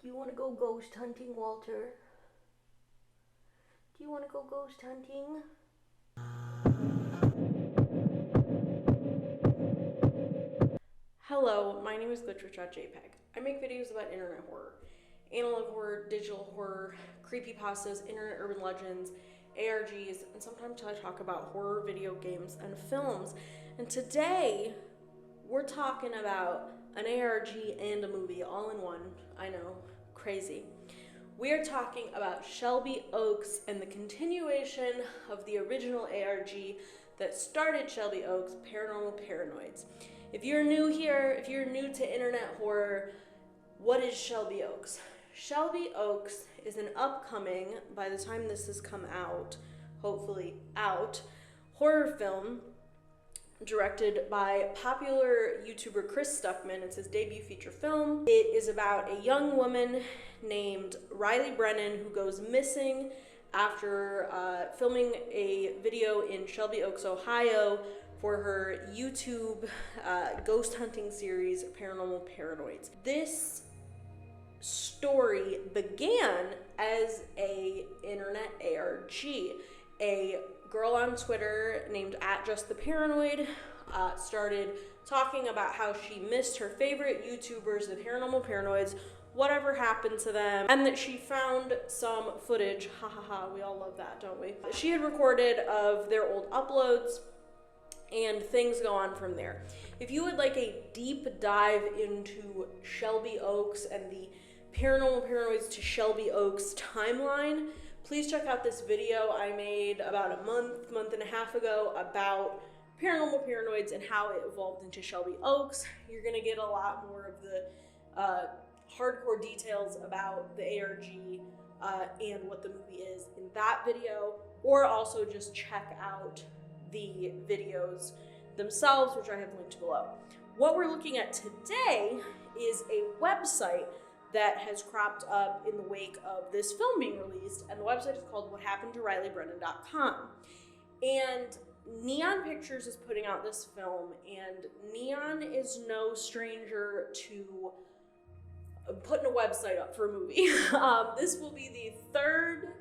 Do you want to go ghost hunting, Walter? Do you want to go ghost hunting? Hello, my name is GlitchWitch.JPG. I make videos about internet horror, analog horror, digital horror, creepypastas, internet urban legends, ARGs, and sometimes I talk about horror video games and films. And today, we're talking about an ARG and a movie all in one. I know, crazy. We are talking about Shelby Oaks and the continuation of the original ARG that started Shelby Oaks, Paranormal Paranoids. If you're new here, if you're new to internet horror, what is Shelby Oaks? Shelby Oaks is an upcoming, by the time this has come out, hopefully out, horror film directed by popular YouTuber Chris Stuckman. It's his debut feature film. It is about a young woman named Riley Brennan who goes missing after filming a video in Shelby Oaks, Ohio for her YouTube ghost hunting series, Paranormal Paranoids. This story began as a internet ARG. A girl on Twitter named @JustTheParanoid started talking about how she missed her favorite YouTubers, the Paranormal Paranoids, whatever happened to them, and that she found some footage, we all love that, don't we? She had recorded of their old uploads, and things go on from there. If you would like a deep dive into Shelby Oaks and the Paranormal Paranoids to Shelby Oaks timeline, please check out this video I made about a month and a half ago about Paranormal Paranoids and how it evolved into Shelby Oaks. You're gonna get a lot more of the hardcore details about the ARG and what the movie is in that video, or also just check out the videos themselves, which I have linked below. What we're looking at today is a website that has cropped up in the wake of this film being released, and the website is called whathappenedtorilleybrennan.com. And Neon Pictures is putting out this film, and Neon is no stranger to putting a website up for a movie. This will be the third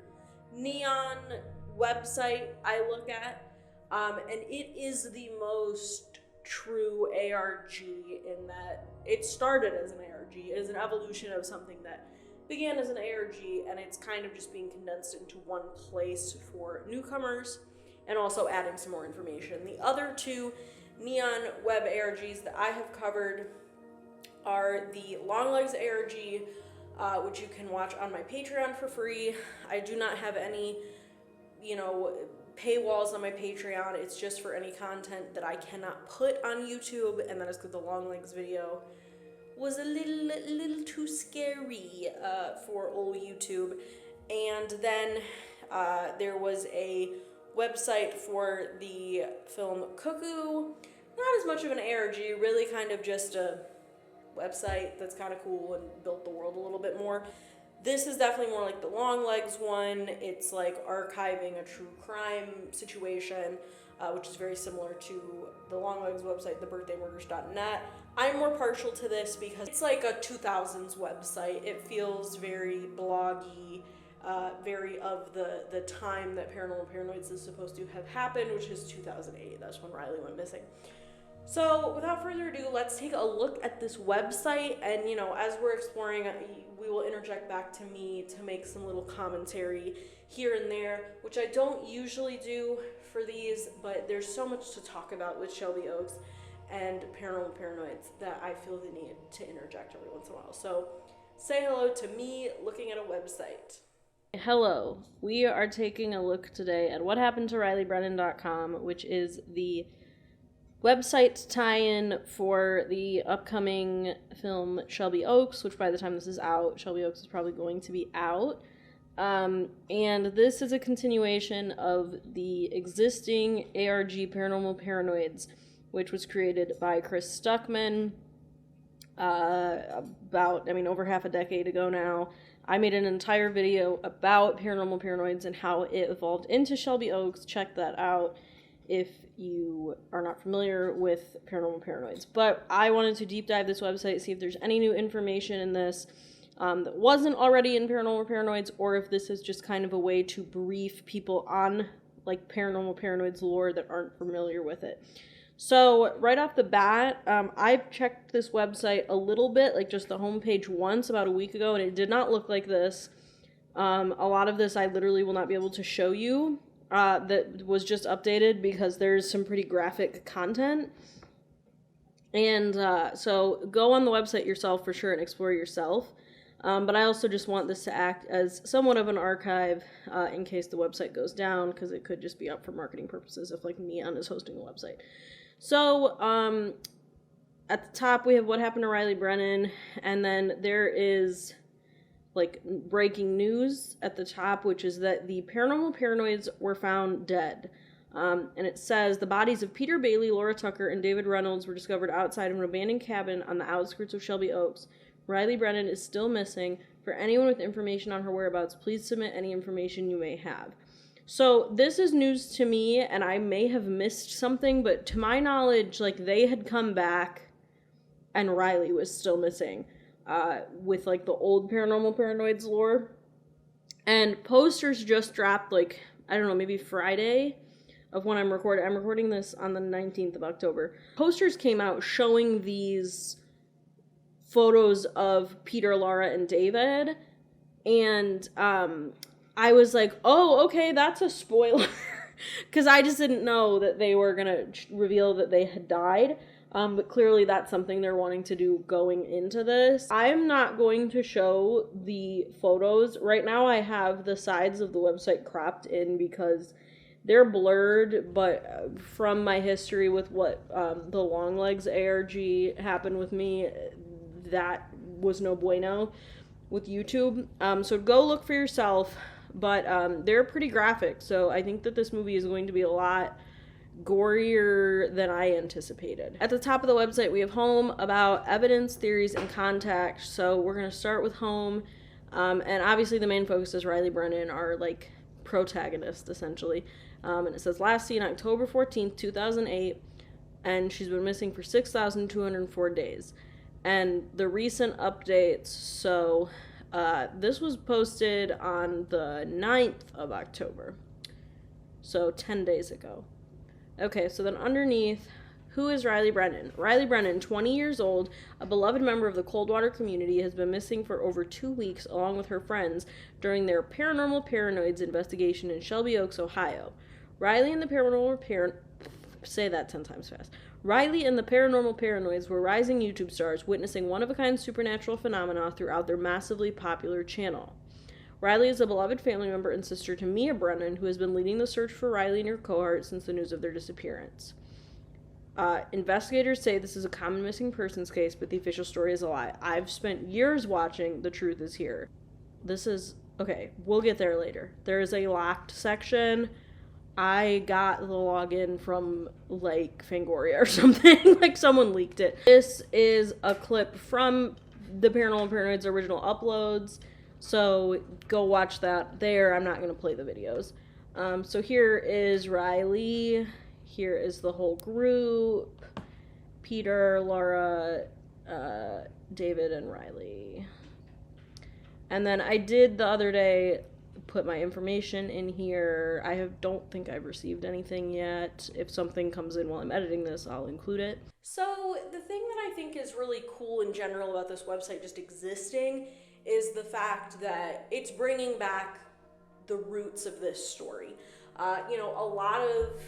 Neon website I look at, and it is the most true ARG in that it started as an ARG. It is an evolution of something that began as an ARG, and it's kind of just being condensed into one place for newcomers and also adding some more information. The other two Neon web ARGs that I have covered are the Longlegs ARG, which you can watch on my Patreon for free. I do not have any, paywalls on my Patreon. It's just for any content that I cannot put on YouTube, and that is because the Longlegs video was a little too scary for old YouTube. And then there was a website for the film Cuckoo. Not as much of an ARG, really kind of just a website that's kind of cool and built the world a little bit more. This is definitely more like the Longlegs one. It's like archiving a true crime situation, which is very similar to the Longlegs website, thebirthdayMurders.net. I'm more partial to this because it's like a 2000s website. It feels very bloggy, very of the time that Paranormal Paranoids is supposed to have happened, which is 2008. That's when Riley went missing. So without further ado, let's take a look at this website, and as we're exploring, we will interject back to me to make some little commentary here and there, which I don't usually do for these, but there's so much to talk about with Shelby Oaks and Paranormal Paranoids that I feel the need to interject every once in a while. So say hello to me looking at a website. Hello, we are taking a look today at whathappenedtorilleybrennan.com, which is the website tie-in for the upcoming film Shelby Oaks, which by the time this is out, Shelby Oaks is probably going to be out. And this is a continuation of the existing ARG Paranormal Paranoids, which was created by Chris Stuckman over half a decade ago now. I made an entire video about Paranormal Paranoids and how it evolved into Shelby Oaks. Check that out if you are not familiar with Paranormal Paranoids. But I wanted to deep dive this website, see if there's any new information in this, that wasn't already in Paranormal Paranoids, or if this is just kind of a way to brief people on like Paranormal Paranoids lore that aren't familiar with it. So right off the bat, I've checked this website a little bit, like just the homepage once about a week ago, and it did not look like this. A lot of this I literally will not be able to show you. That was just updated because there's some pretty graphic content. And so go on the website yourself for sure and explore yourself. But I also just want this to act as somewhat of an archive in case the website goes down, because it could just be up for marketing purposes if like Neon is hosting a website. So at the top we have what happened to Riley Brennan, and then there is like breaking news at the top, which is that the Paranormal Paranoids were found dead. And it says the bodies of Peter Bailey, Laura Tucker, and David Reynolds were discovered outside of an abandoned cabin on the outskirts of Shelby Oaks. Riley Brennan is still missing. For anyone with information on her whereabouts, please submit any information you may have. So this is news to me, and I may have missed something, but to my knowledge, like, they had come back and Riley was still missing with like the old Paranormal Paranoids lore. And posters just dropped, like, I don't know, maybe Friday of when I'm recording. I'm recording this on the 19th of October. Posters came out showing these photos of Peter, Laura, and David, and I was like, oh, okay, that's a spoiler, because I just didn't know that they were going to reveal that they had died, but clearly that's something they're wanting to do going into this. I'm not going to show the photos. Right now I have the sides of the website cropped in because they're blurred, but from my history with what the Longlegs ARG happened with me, that was no bueno with YouTube. So go look for yourself, but they're pretty graphic, so I think that this movie is going to be a lot gorier than I anticipated. At the top of the website, we have home, about, evidence, theories, and contact. So we're going to start with home, and obviously the main focus is Riley Brennan, our like protagonist essentially. And it says last seen October 14th, 2008, and she's been missing for 6,204 days. And the recent updates, so this was posted on the 9th of October, so 10 days ago. Okay, so then underneath, who is Riley Brennan? Riley Brennan, 20 years old, a beloved member of the Coldwater community, has been missing for over 2 weeks along with her friends during their Paranormal Paranoids investigation in Shelby Oaks, Ohio. Riley and the say that 10 times fast. Riley and the Paranormal Paranoids were rising YouTube stars, witnessing one-of-a-kind supernatural phenomena throughout their massively popular channel. Riley is a beloved family member and sister to Mia Brennan, who has been leading the search for Riley and her cohort since the news of their disappearance. Investigators say this is a common missing persons case, but the official story is a lie. I've spent years watching The Truth Is Here. This is... okay, we'll get there later. There is a locked section. I got the login from, like, Fangoria or something. Like, someone leaked it. This is a clip from the Paranormal Paranoids original uploads, so go watch that there. I'm not going to play the videos. So here is Riley. Here is the whole group. Peter, Laura, David, and Riley. And then I did the other day put my information in here. Don't think I've received anything yet. If something comes in while I'm editing this, I'll include it. So the thing that I think is really cool in general about this website just existing is the fact that it's bringing back the roots of this story. A lot of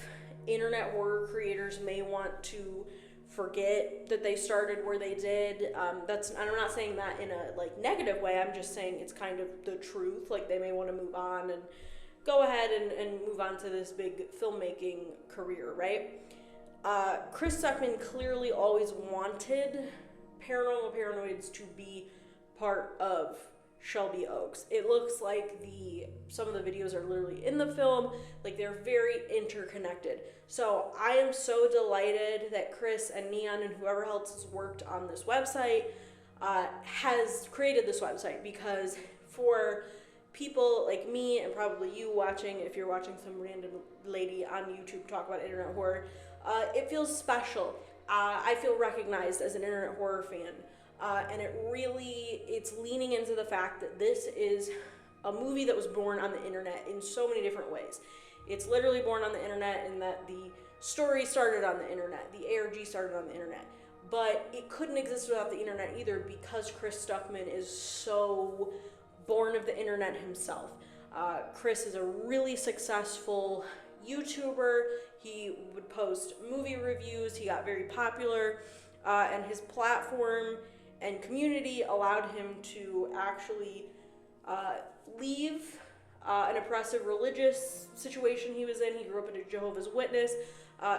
internet horror creators may want to forget that they started where they did. I'm not saying that in a like negative way. I'm just saying it's kind of the truth. Like, they may want to move on and go ahead and move on to this big filmmaking career, right? Chris Stuckman clearly always wanted Paranormal Paranoids to be part of Shelby Oaks. It looks like some of the videos are literally in the film, like they're very interconnected. So I am so delighted that Chris and Neon and whoever else has worked on this website has created this website, because for people like me and probably you watching, if you're watching some random lady on YouTube talk about internet horror, it feels special. I feel recognized as an internet horror fan. And it's leaning into the fact that this is a movie that was born on the internet in so many different ways. It's literally born on the internet in that the story started on the internet, the ARG started on the internet, but it couldn't exist without the internet either, because Chris Stuckman is so born of the internet himself. Chris is a really successful YouTuber. He would post movie reviews. He got very popular, and his platform and community allowed him to actually leave an oppressive religious situation he was in. He grew up in a Jehovah's Witness.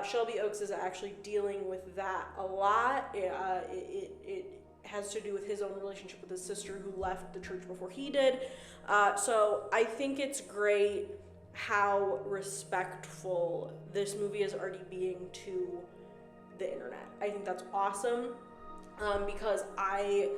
Shelby Oaks is actually dealing with that a lot. It has to do with his own relationship with his sister, who left the church before he did. So I think it's great how respectful this movie is already being to the internet. I think that's awesome, because I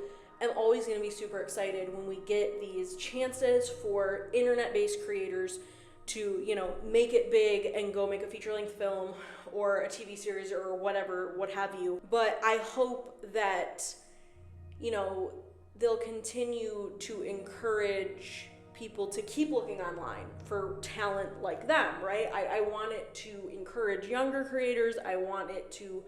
am always going to be super excited when we get these chances for internet-based creators to, make it big and go make a feature-length film or a TV series or whatever, what have you. But I hope that, they'll continue to encourage people to keep looking online for talent like them, right? I want it to encourage younger creators. I want it to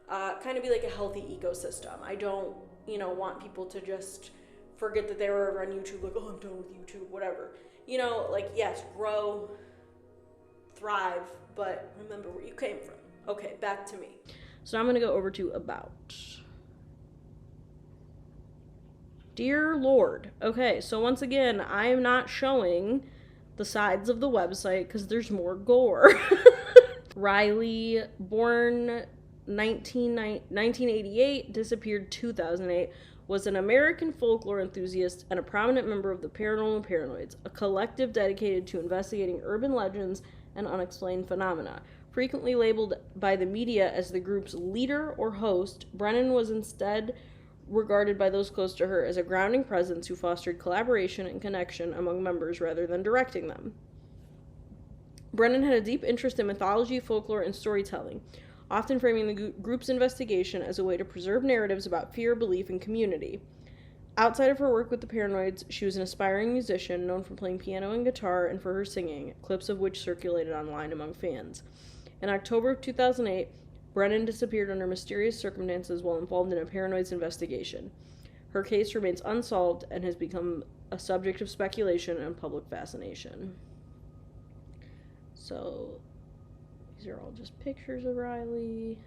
kind of be like a healthy ecosystem. I don't, want people to just forget that they were ever on YouTube, like, oh, I'm done with YouTube, whatever. Yes, grow, thrive, but remember where you came from. Okay, back to me. So I'm going to go over to About. Dear Lord. Okay, so once again, I am not showing the sides of the website because there's more gore. Riley, born 1988, disappeared 2008, was an American folklore enthusiast and a prominent member of the Paranormal Paranoids, a collective dedicated to investigating urban legends and unexplained phenomena. Frequently labeled by the media as the group's leader or host, Brennan was instead regarded by those close to her as a grounding presence who fostered collaboration and connection among members rather than directing them. Brennan had a deep interest in mythology, folklore, and storytelling, often framing the group's investigation as a way to preserve narratives about fear, belief, and community. Outside of her work with the Paranoids, she was an aspiring musician known for playing piano and guitar and for her singing, clips of which circulated online among fans. In October of 2008, Brennan disappeared under mysterious circumstances while involved in a Paranoids investigation. Her case remains unsolved and has become a subject of speculation and public fascination. So, these are all just pictures of Riley.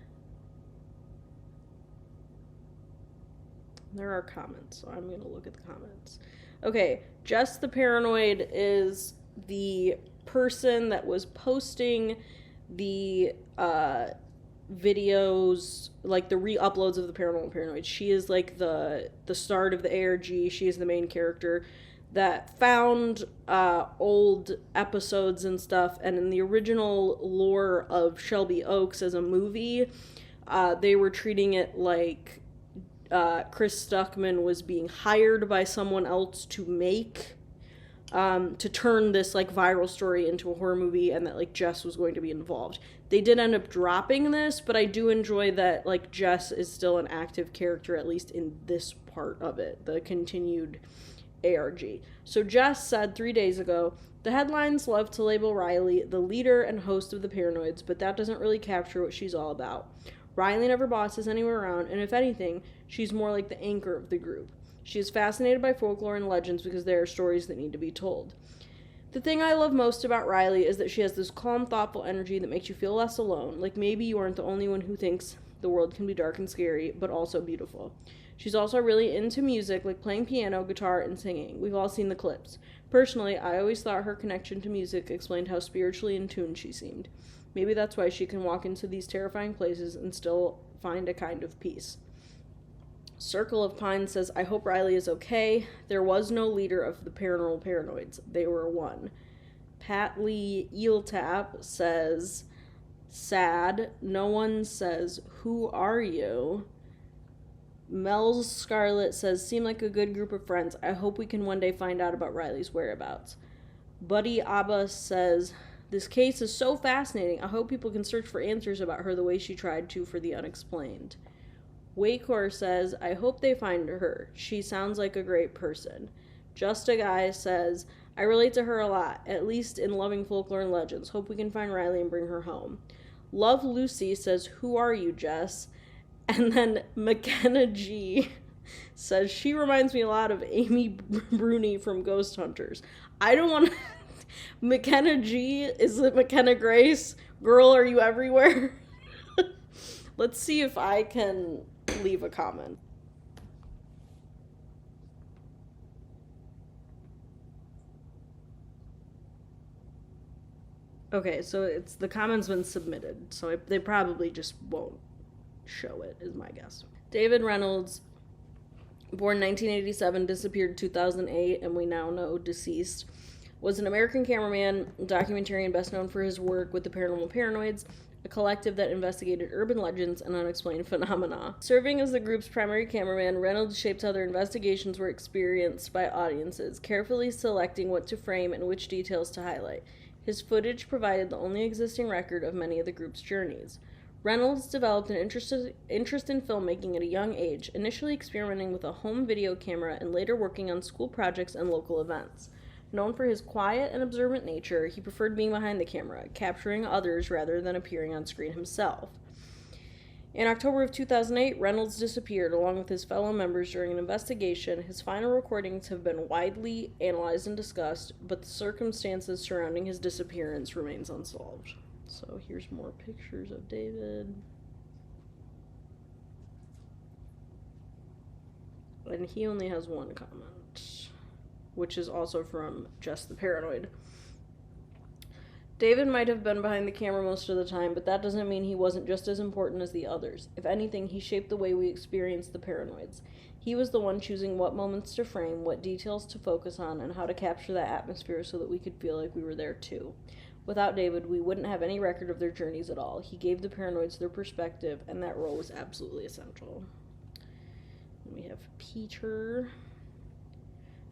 There are comments, so I'm going to look at the comments. Okay, Jess the Paranoid is the person that was posting the videos, like the re-uploads of the Paranormal Paranoids. She is like the start of the ARG. She is the main character that found old episodes and stuff, and in the original lore of Shelby Oaks as a movie, they were treating it like Chris Stuckman was being hired by someone else to make, to turn this like viral story into a horror movie, and that like Jess was going to be involved. They did end up dropping this, but I do enjoy that like Jess is still an active character, at least in this part of it, the continued ARG. So Jess said 3 days ago, the headlines love to label Riley the leader and host of the Paranoids, but that doesn't really capture what she's all about. Riley never bosses anyone around, and if anything, she's more like the anchor of the group. She is fascinated by folklore and legends because there are stories that need to be told. The thing I love most about Riley is that she has this calm, thoughtful energy that makes you feel less alone, like maybe you aren't the only one who thinks the world can be dark and scary, but also beautiful. She's also really into music, like playing piano, guitar, and singing. We've all seen the clips. Personally, I always thought her connection to music explained how spiritually in tune she seemed. Maybe that's why she can walk into these terrifying places and still find a kind of peace. Circle of Pine says, I hope Riley is okay. There was no leader of the Paranormal Paranoids. They were one. Pat Lee Eeltap says, sad. No one says, who are you? Mel's Scarlet says, seem like a good group of friends. I hope we can one day find out about Riley's whereabouts. Buddy Abba says, this case is so fascinating. I hope people can search for answers about her the way she tried to for the unexplained. Waycor says, I hope they find her. She sounds like a great person. Just a Guy says, I relate to her a lot, at least in loving folklore and legends. Hope we can find Riley and bring her home. Love Lucy says, who are you, Jess? And then McKenna G says, she reminds me a lot of Amy Bruni from Ghost Hunters. I don't want to... McKenna G? Is it McKenna Grace? Girl, are you everywhere? Let's see if I can leave a comment. Okay, so the comment's been submitted, so they probably just won't show it, is my guess. David Reynolds, born 1987, disappeared 2008, and we now know deceased, was an American cameraman, documentarian best known for his work with the Paranormal Paranoids, a collective that investigated urban legends and unexplained phenomena. Serving as the group's primary cameraman, Reynolds shaped how their investigations were experienced by audiences, carefully selecting what to frame and which details to highlight. His footage provided the only existing record of many of the group's journeys. Reynolds developed an interest in filmmaking at a young age, initially experimenting with a home video camera and later working on school projects and local events. Known for his quiet and observant nature, he preferred being behind the camera, capturing others rather than appearing on screen himself. In October of 2008, Reynolds disappeared along with his fellow members during an investigation. His final recordings have been widely analyzed and discussed, but the circumstances surrounding his disappearance remains unsolved. So here's more pictures of David. And he only has one comment, which is also from Just the Paranoid. David might have been behind the camera most of the time, but that doesn't mean he wasn't just as important as the others. If anything, he shaped the way we experienced the Paranoids. He was the one choosing what moments to frame, what details to focus on, and how to capture that atmosphere so that we could feel like we were there too. Without David, we wouldn't have any record of their journeys at all. He gave the Paranoids their perspective, and that role was absolutely essential. And we have Peter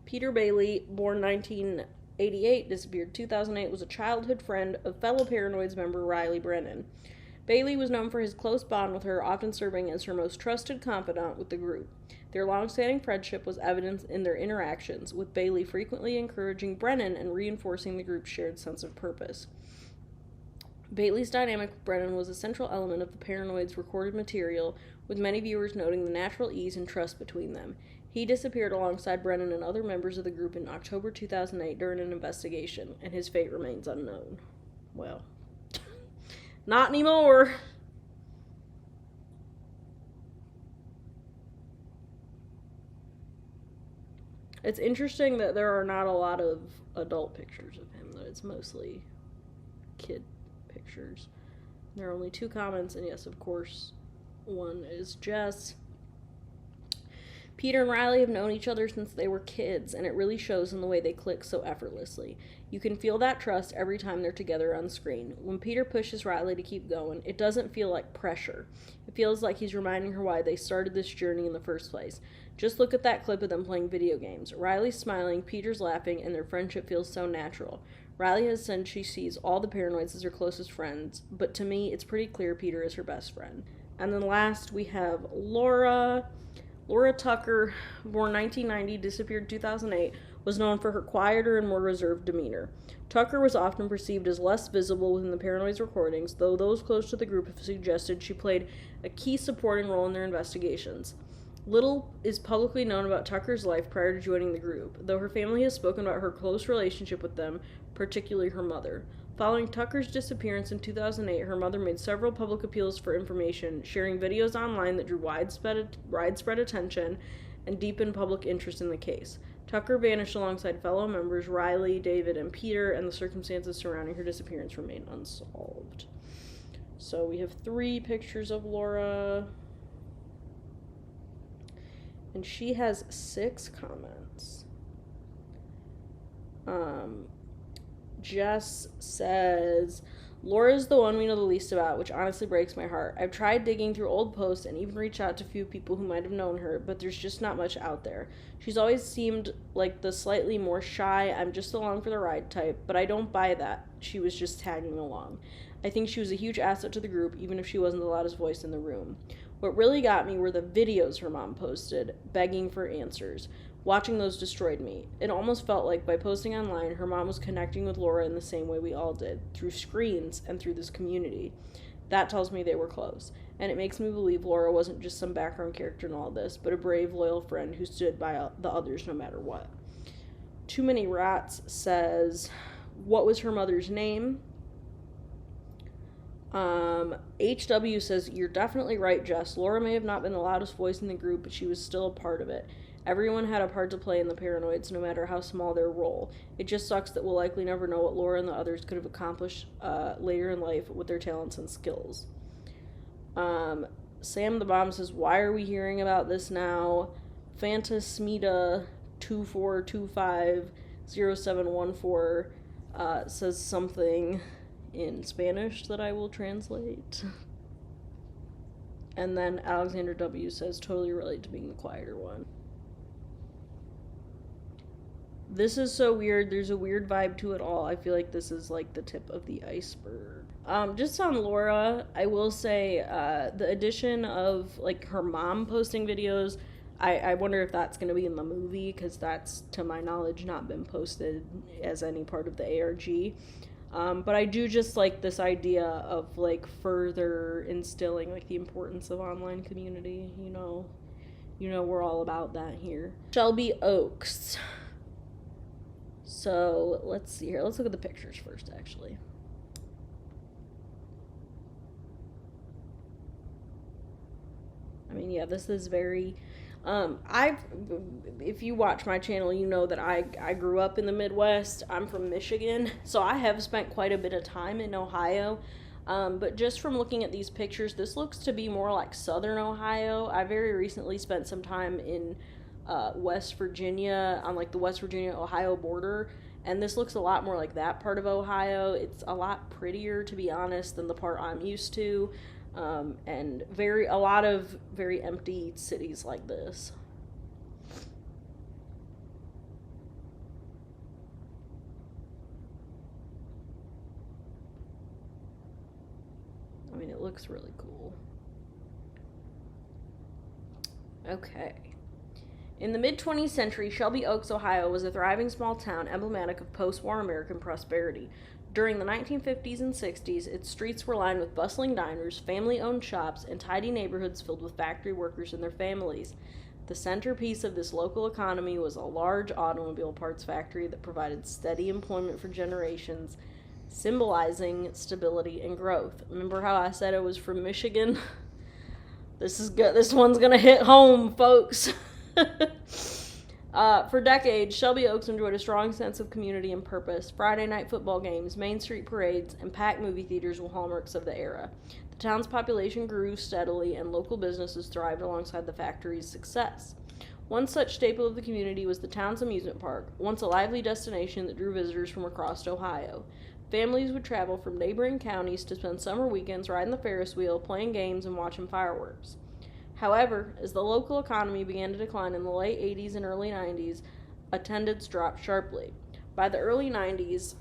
Bailey, born 1988, disappeared 2008, was a childhood friend of fellow Paranoids member Riley Brennan. Bailey was known for his close bond with her, often serving as her most trusted confidant with the group. Their long-standing friendship was evident in their interactions, with Bailey frequently encouraging Brennan and reinforcing the group's shared sense of purpose. Bailey's dynamic with Brennan was a central element of the Paranoids' recorded material, with many viewers noting the natural ease and trust between them. He disappeared alongside Brennan and other members of the group in October 2008 during an investigation, and his fate remains unknown. Well, not anymore. It's interesting that there are not a lot of adult pictures of him, that it's mostly kid pictures. There are only 2 comments, and yes, of course, one is Jess. Peter and Riley have known each other since they were kids, and it really shows in the way they click so effortlessly. You can feel that trust every time they're together on screen. When Peter pushes Riley to keep going, it doesn't feel like pressure. It feels like he's reminding her why they started this journey in the first place. Just look at that clip of them playing video games. Riley's smiling, Peter's laughing, and their friendship feels so natural. Riley has said she sees all the Paranoids as her closest friends, but to me, it's pretty clear Peter is her best friend. And then last, we have Laura Tucker, born 1990, disappeared 2008, was known for her quieter and more reserved demeanor. Tucker was often perceived as less visible within the Paranoids' recordings, though those close to the group have suggested she played a key supporting role in their investigations. Little is publicly known about Tucker's life prior to joining the group, though her family has spoken about her close relationship with them, particularly her mother. Following Tucker's disappearance in 2008, her mother made several public appeals for information, sharing videos online that drew widespread attention and deepened public interest in the case. Tucker vanished alongside fellow members Riley, David, and Peter, and the circumstances surrounding her disappearance remain unsolved. So we have 3 pictures of Laura, and she has 6 comments. Jess says, Laura's the one we know the least about, which honestly breaks my heart. I've tried digging through old posts and even reached out to a few people who might have known her, but there's just not much out there. She's always seemed like the slightly more shy, I'm just along for the ride type, but I don't buy that. She was just tagging along. I think she was a huge asset to the group, even if she wasn't the loudest voice in the room. What really got me were the videos her mom posted, begging for answers. Watching those destroyed me. It almost felt like by posting online, her mom was connecting with Laura in the same way we all did, through screens and through this community. That tells me they were close, and it makes me believe Laura wasn't just some background character in all this, but a brave, loyal friend who stood by the others no matter what. Too Many Rats says, what was her mother's name? HW says, you're definitely right, Jess. Laura may have not been the loudest voice in the group, but she was still a part of it. Everyone had a part to play in the Paranoids, no matter how small their role. It just sucks that we'll likely never know what Laura and the others could have accomplished later in life with their talents and skills. Sam the Bomb says, why are we hearing about this now? Fantasmita 24250714 says something in Spanish that I will translate. And then Alexander W says, totally relate to being the quieter one. This is so weird. There's a weird vibe to it all. I feel like this is like the tip of the iceberg. Just on Laura, I will say the addition of like her mom posting videos, I wonder if that's going to be in the movie, because that's, to my knowledge, not been posted as any part of the ARG. But I do just like this idea of like further instilling like the importance of online community. You know we're all about that here. Shelby Oaks. So let's see here. Let's look at the pictures first, actually. I mean, yeah, this is very, if you watch my channel, you know that I grew up in the Midwest. I'm from Michigan, so I have spent quite a bit of time in Ohio. But just from looking at these pictures, this looks to be more like Southern Ohio. I very recently spent some time in West Virginia, on like the West Virginia-Ohio border, and this looks a lot more like that part of Ohio. It's a lot prettier, to be honest, than the part I'm used to, and a lot of very empty cities like this. I mean, it looks really cool. Okay. In the mid-20th century, Shelby Oaks, Ohio was a thriving small town emblematic of post-war American prosperity. During the 1950s and 60s, its streets were lined with bustling diners, family-owned shops, and tidy neighborhoods filled with factory workers and their families. The centerpiece of this local economy was a large automobile parts factory that provided steady employment for generations, symbolizing stability and growth. Remember how I said I was from Michigan? This is good. This one's gonna hit home, folks. For decades, Shelby Oaks enjoyed a strong sense of community and purpose. Friday night football games, Main Street parades, and packed movie theaters were hallmarks of the era. The town's population grew steadily, and local businesses thrived alongside the factory's success. One such staple of the community was the town's amusement park, once a lively destination that drew visitors from across Ohio. Families would travel from neighboring counties to spend summer weekends riding the Ferris wheel, playing games, and watching fireworks. However, as the local economy began to decline in the late 80s and early 90s, attendance dropped sharply. By the early 90s,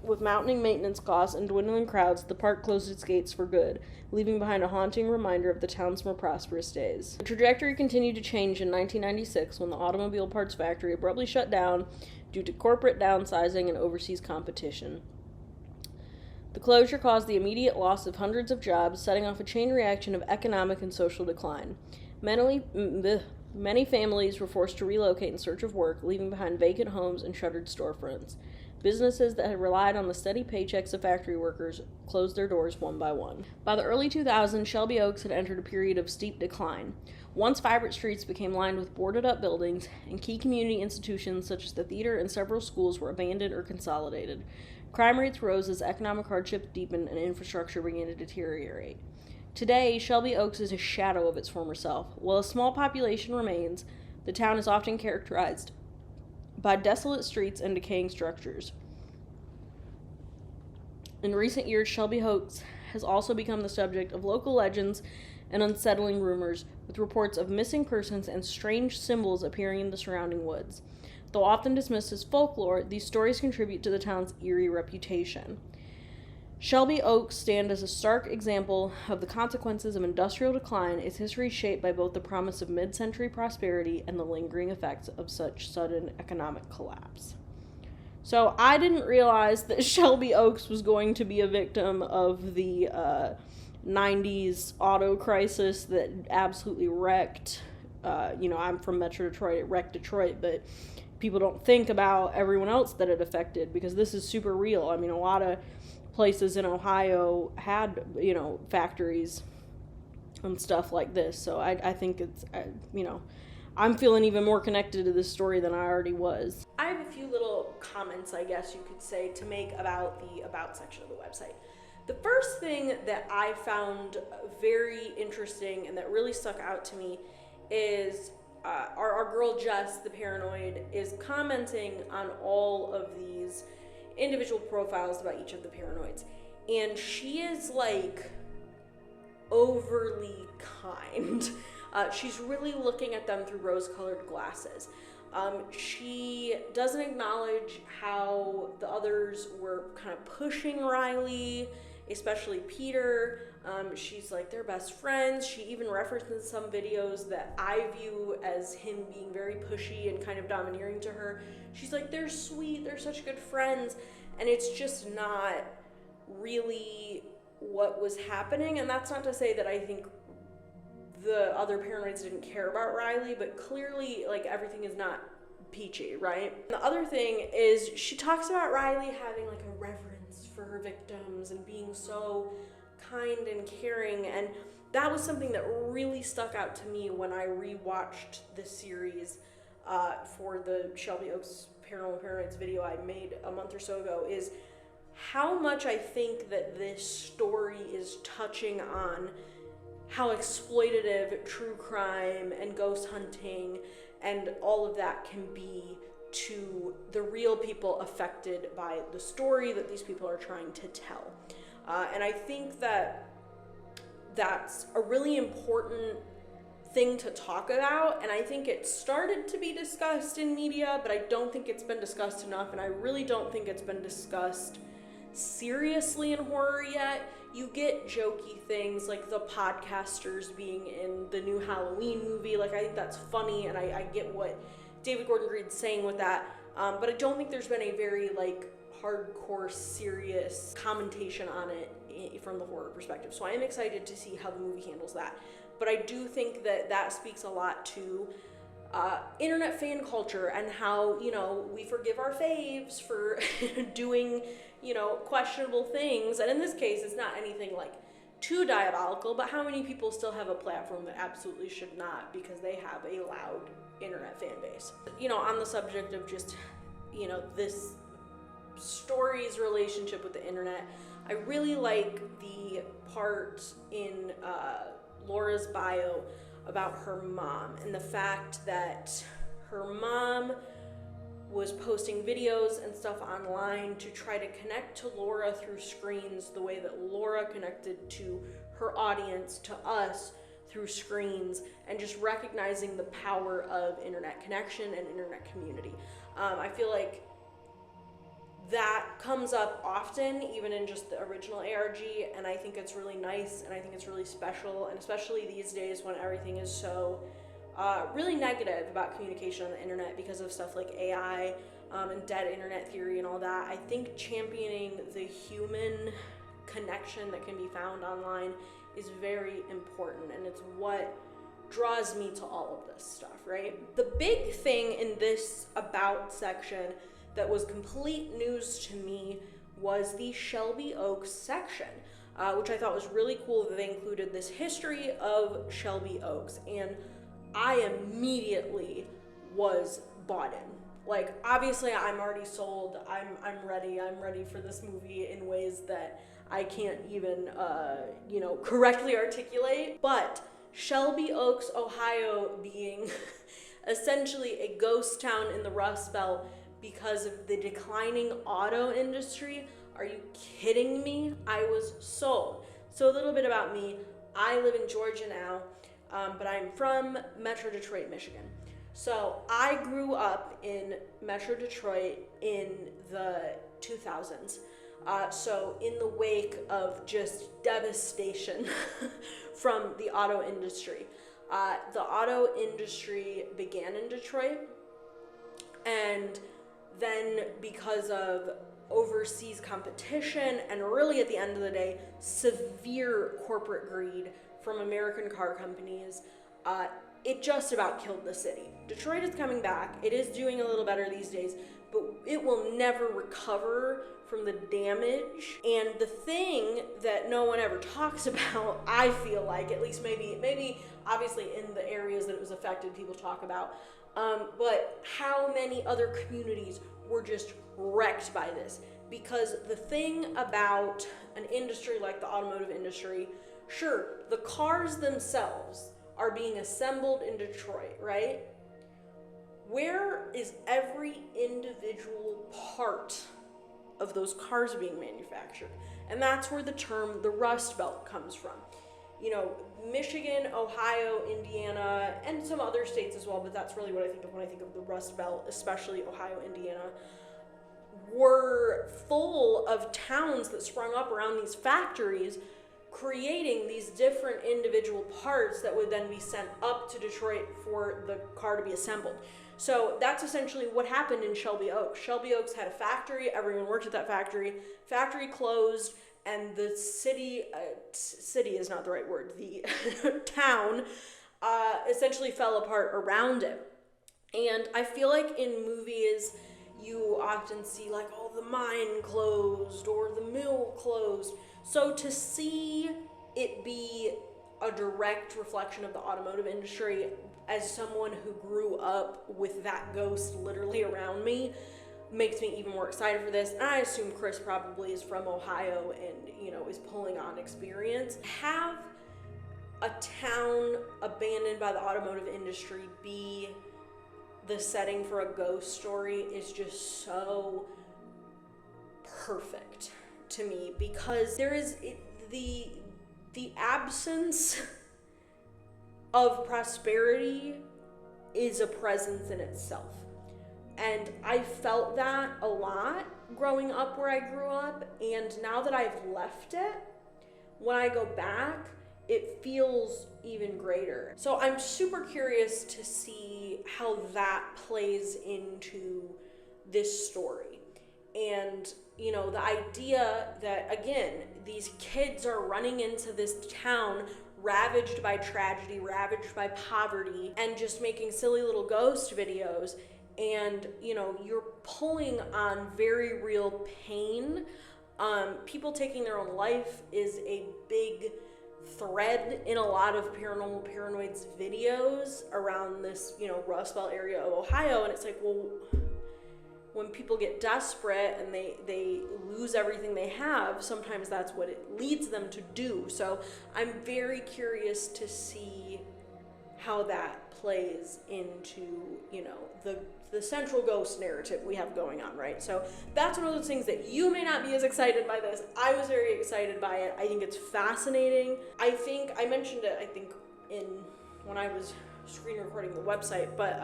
with mounting maintenance costs and dwindling crowds, the park closed its gates for good, leaving behind a haunting reminder of the town's more prosperous days. The trajectory continued to change in 1996 when the automobile parts factory abruptly shut down due to corporate downsizing and overseas competition. The closure caused the immediate loss of hundreds of jobs, setting off a chain reaction of economic and social decline. Many families were forced to relocate in search of work, leaving behind vacant homes and shuttered storefronts. Businesses that had relied on the steady paychecks of factory workers closed their doors one by one. By the early 2000s, Shelby Oaks had entered a period of steep decline. Once vibrant streets became lined with boarded-up buildings, and key community institutions such as the theater and several schools were abandoned or consolidated. Crime rates rose as economic hardship deepened and infrastructure began to deteriorate. Today, Shelby Oaks is a shadow of its former self. While a small population remains, the town is often characterized by desolate streets and decaying structures. In recent years, Shelby Oaks has also become the subject of local legends and unsettling rumors, with reports of missing persons and strange symbols appearing in the surrounding woods. Though often dismissed as folklore, these stories contribute to the town's eerie reputation. Shelby Oaks stand as a stark example of the consequences of industrial decline, its history shaped by both the promise of mid-century prosperity and the lingering effects of such sudden economic collapse. So I didn't realize that Shelby Oaks was going to be a victim of the 90s auto crisis that absolutely wrecked, I'm from Metro Detroit, it wrecked Detroit, but people don't think about everyone else that it affected, because this is super real. I mean, a lot of places in Ohio had, factories and stuff like this. So I think it's, I'm feeling even more connected to this story than I already was. I have a few little comments, I guess you could say, to make about the About section of the website. The first thing that I found very interesting and that really stuck out to me is our girl Jess, the Paranoid, is commenting on all of these individual profiles about each of the Paranoids. And she is like overly kind. She's really looking at them through rose-colored glasses. She doesn't acknowledge how the others were kind of pushing Riley, especially Peter. She's like, they're best friends. She even references some videos that I view as him being very pushy and kind of domineering to her. She's like, they're sweet, they're such good friends. And it's just not really what was happening. And that's not to say that I think the other Paranoids didn't care about Riley, but clearly, like, everything is not peachy, right? And the other thing is she talks about Riley having like a reverence for her victims and being so kind and caring, and that was something that really stuck out to me when I rewatched the series for the Shelby Oaks Paranormal Paranoids video I made a month or so ago, is how much I think that this story is touching on how exploitative true crime and ghost hunting and all of that can be to the real people affected by the story that these people are trying to tell. And I think that that's a really important thing to talk about, and I think it started to be discussed in media, but I don't think it's been discussed enough, and I really don't think it's been discussed seriously in horror yet. You get jokey things like the podcasters being in the new Halloween movie. Like, I think that's funny, and I get what David Gordon Green's saying with that, but I don't think there's been a very like hardcore serious commentation on it from the horror perspective. So I am excited to see how the movie handles that. But I do think that that speaks a lot to internet fan culture and how, we forgive our faves for doing, questionable things. And in this case, it's not anything like too diabolical, but how many people still have a platform that absolutely should not because they have a loud internet fan base? On the subject of just, this story's relationship with the internet, I really like the part in Laura's bio about her mom and the fact that her mom was posting videos and stuff online to try to connect to Laura through screens the way that Laura connected to her audience, to us, through screens, and just recognizing the power of internet connection and internet community. I feel like that comes up often, even in just the original ARG, and I think it's really nice, and I think it's really special, and especially these days when everything is so really negative about communication on the internet because of stuff like AI and dead internet theory and all that. I think championing the human connection that can be found online is very important, and it's what draws me to all of this stuff, right? The big thing in this About section that was complete news to me was the Shelby Oaks section, which I thought was really cool that they included this history of Shelby Oaks, and I immediately was bought in. Like, obviously I'm already sold, I'm ready for this movie in ways that I can't even, correctly articulate, but Shelby Oaks, Ohio being essentially a ghost town in the Rust Belt because of the declining auto industry. Are you kidding me? I was sold. So a little bit about me. I live in Georgia now, but I'm from Metro Detroit, Michigan. So I grew up in Metro Detroit in the 2000s. So in the wake of just devastation from the auto industry, the auto industry began in Detroit, and then because of overseas competition and really at the end of the day severe corporate greed from American car companies, it just about killed the city. Detroit is coming back. It is doing a little better these days, but it will never recover from the damage. And the thing that no one ever talks about, I feel like, at least maybe obviously in the areas that it was affected, people talk about, but how many other communities were just wrecked by this. Because the thing about an industry like the automotive industry, sure, the cars themselves are being assembled in Detroit, right? Where is every individual part of those cars being manufactured? And that's where the term the Rust Belt comes from. You know, Michigan, Ohio, Indiana, and some other states as well, but that's really what I think of when I think of the Rust Belt, especially Ohio, Indiana, were full of towns that sprung up around these factories, creating these different individual parts that would then be sent up to Detroit for the car to be assembled. So that's essentially what happened in Shelby Oaks. Shelby Oaks had a factory, everyone worked at that factory closed, and the city is not the right word, the town essentially fell apart around it. And I feel like in movies, you often see like, oh, the mine closed or the mill closed. So to see it be a direct reflection of the automotive industry, as someone who grew up with that ghost literally around me, makes me even more excited for this. And I assume Chris probably is from Ohio and, you know, is pulling on experience. Have a town abandoned by the automotive industry be the setting for a ghost story is just so perfect to me, because there is the absence of prosperity is a presence in itself. And I felt that a lot growing up where I grew up, and now that I've left it, when I go back, it feels even greater. So I'm super curious to see how that plays into this story. And, you know, the idea that, again, these kids are running into this town ravaged by tragedy, ravaged by poverty, and just making silly little ghost videos. And, you know, you're pulling on very real pain. People taking their own life is a big thread in a lot of Paranormal Paranoids videos around this, you know, Rust Belt area of Ohio. And it's like, well, when people get desperate and they lose everything they have, sometimes that's what it leads them to do. So I'm very curious to see how that plays into, you know, the central ghost narrative we have going on, right? So that's one of those things that you may not be as excited by this. I was very excited by it. I think it's fascinating. I think I mentioned it, when I was screen recording the website, but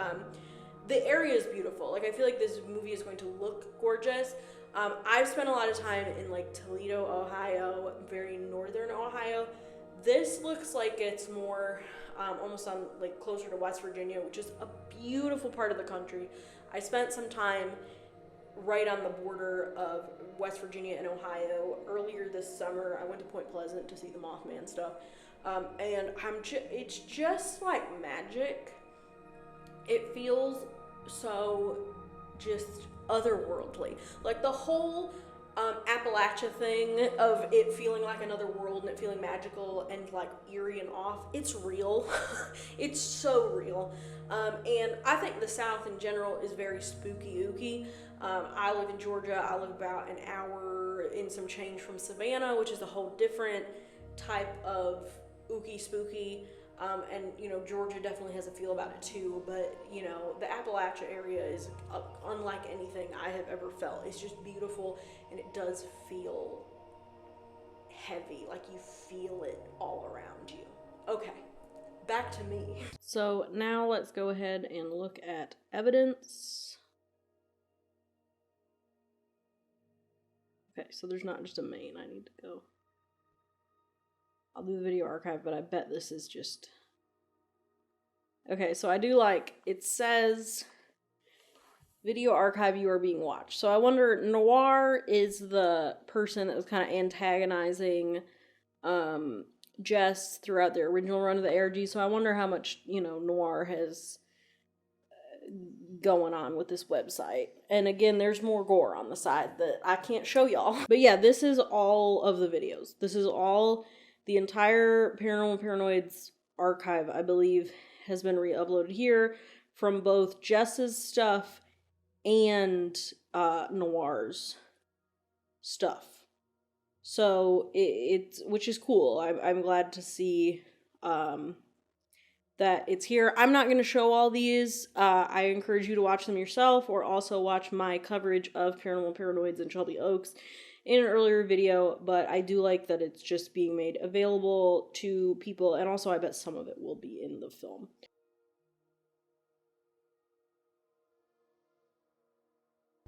the area is beautiful. Like, I feel like this movie is going to look gorgeous. I've spent a lot of time in like Toledo, Ohio, very northern Ohio. This looks like it's more almost on like closer to West Virginia, which is a beautiful part of the country. I spent some time right on the border of West Virginia and Ohio earlier this summer. I went to Point Pleasant to see the Mothman stuff, and it's just like magic. It feels so just otherworldly. Like the whole Appalachia thing of it feeling like another world and it feeling magical and like eerie and off. It's real. It's so real. And I think the South in general is very spooky ooky. I live in Georgia. I live about an hour in some change from Savannah, which is a whole different type of ooky spooky. And, you know, Georgia definitely has a feel about it too, but, you know, the Appalachia area is unlike anything I have ever felt. It's just beautiful, and it does feel heavy, like you feel it all around you. Okay, back to me. So now let's go ahead and look at evidence. Okay, so there's not just a main. I need to go. I'll do the video archive, but I bet this is just... Okay, so I do like... It says... Video archive, you are being watched. So I wonder, Noir is the person that was kind of antagonizing Jess throughout the original run of the ARG. So I wonder how much, Noir has going on with this website. And again, there's more gore on the side that I can't show y'all. But yeah, this is all of the videos. This is all, the entire Paranormal Paranoids archive, I believe, has been re-uploaded here from both Jess's stuff and Noir's stuff. So it's which is cool. I'm glad to see that it's here. I'm not going to show all these. I encourage you to watch them yourself, or also watch my coverage of Paranormal Paranoids in Shelby Oaks in an earlier video, but I do like that it's just being made available to people, and also I bet some of it will be in the film.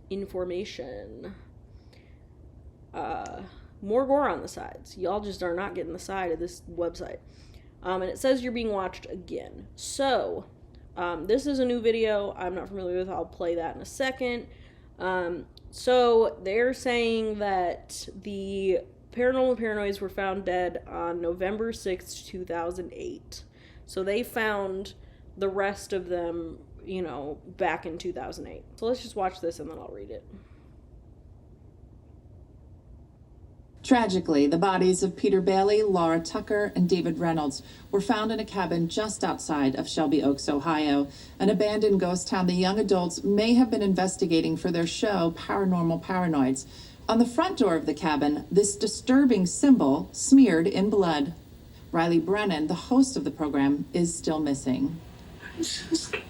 Information. More gore on the sides. Y'all just are not getting the side of this website. And it says you're being watched again. So, this is a new video I'm not familiar with. I'll play that in a second. So, they're saying that the Paranormal Paranoids were found dead on November 6th, 2008. So, they found the rest of them, back in 2008. So, let's just watch this and then I'll read it. Tragically, the bodies of Peter Bailey, Laura Tucker, and David Reynolds were found in a cabin just outside of Shelby Oaks, Ohio, an abandoned ghost town the young adults may have been investigating for their show, Paranormal Paranoids. On the front door of the cabin, this disturbing symbol smeared in blood. Riley Brennan, the host of the program, is still missing. I'm so scared.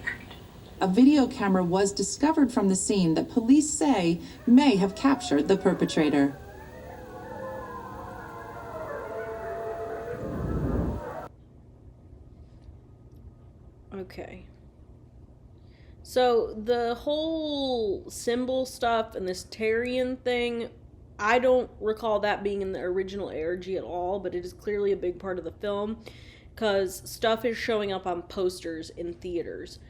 A video camera was discovered from the scene that police say may have captured the perpetrator. Okay. So the whole symbol stuff and this Tarian thing, I don't recall that being in the original ARG at all, but it is clearly a big part of the film because stuff is showing up on posters in theaters.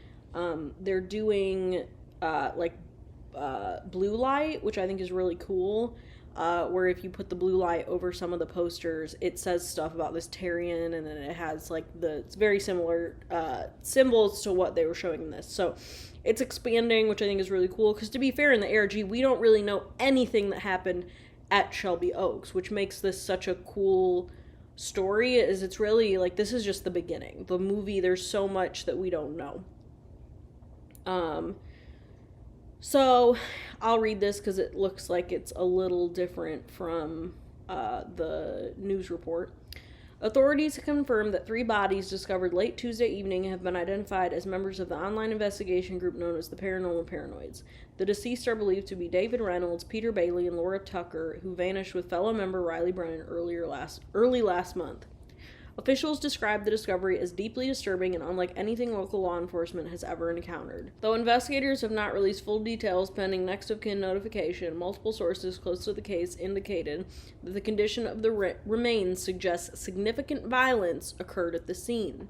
They're doing blue light, which I think is really cool. Where if you put the blue light over some of the posters, it says stuff about this Tarian, and then it has it's very similar symbols to what they were showing in this. So it's expanding, which I think is really cool, because to be fair, in the ARG, we don't really know anything that happened at Shelby Oaks, which makes this such a cool story, is it's really, this is just the beginning. The movie, there's so much that we don't know. So I'll read this because it looks like it's a little different from the news report. Authorities have confirmed that 3 bodies discovered late Tuesday evening have been identified as members of the online investigation group known as the Paranormal Paranoids. The deceased are believed to be David Reynolds, Peter Bailey, and Laura Tucker, who vanished with fellow member Riley Brennan early last month. Officials described the discovery as deeply disturbing and unlike anything local law enforcement has ever encountered. Though investigators have not released full details pending next of kin notification, multiple sources close to the case indicated that the condition of the remains suggests significant violence occurred at the scene.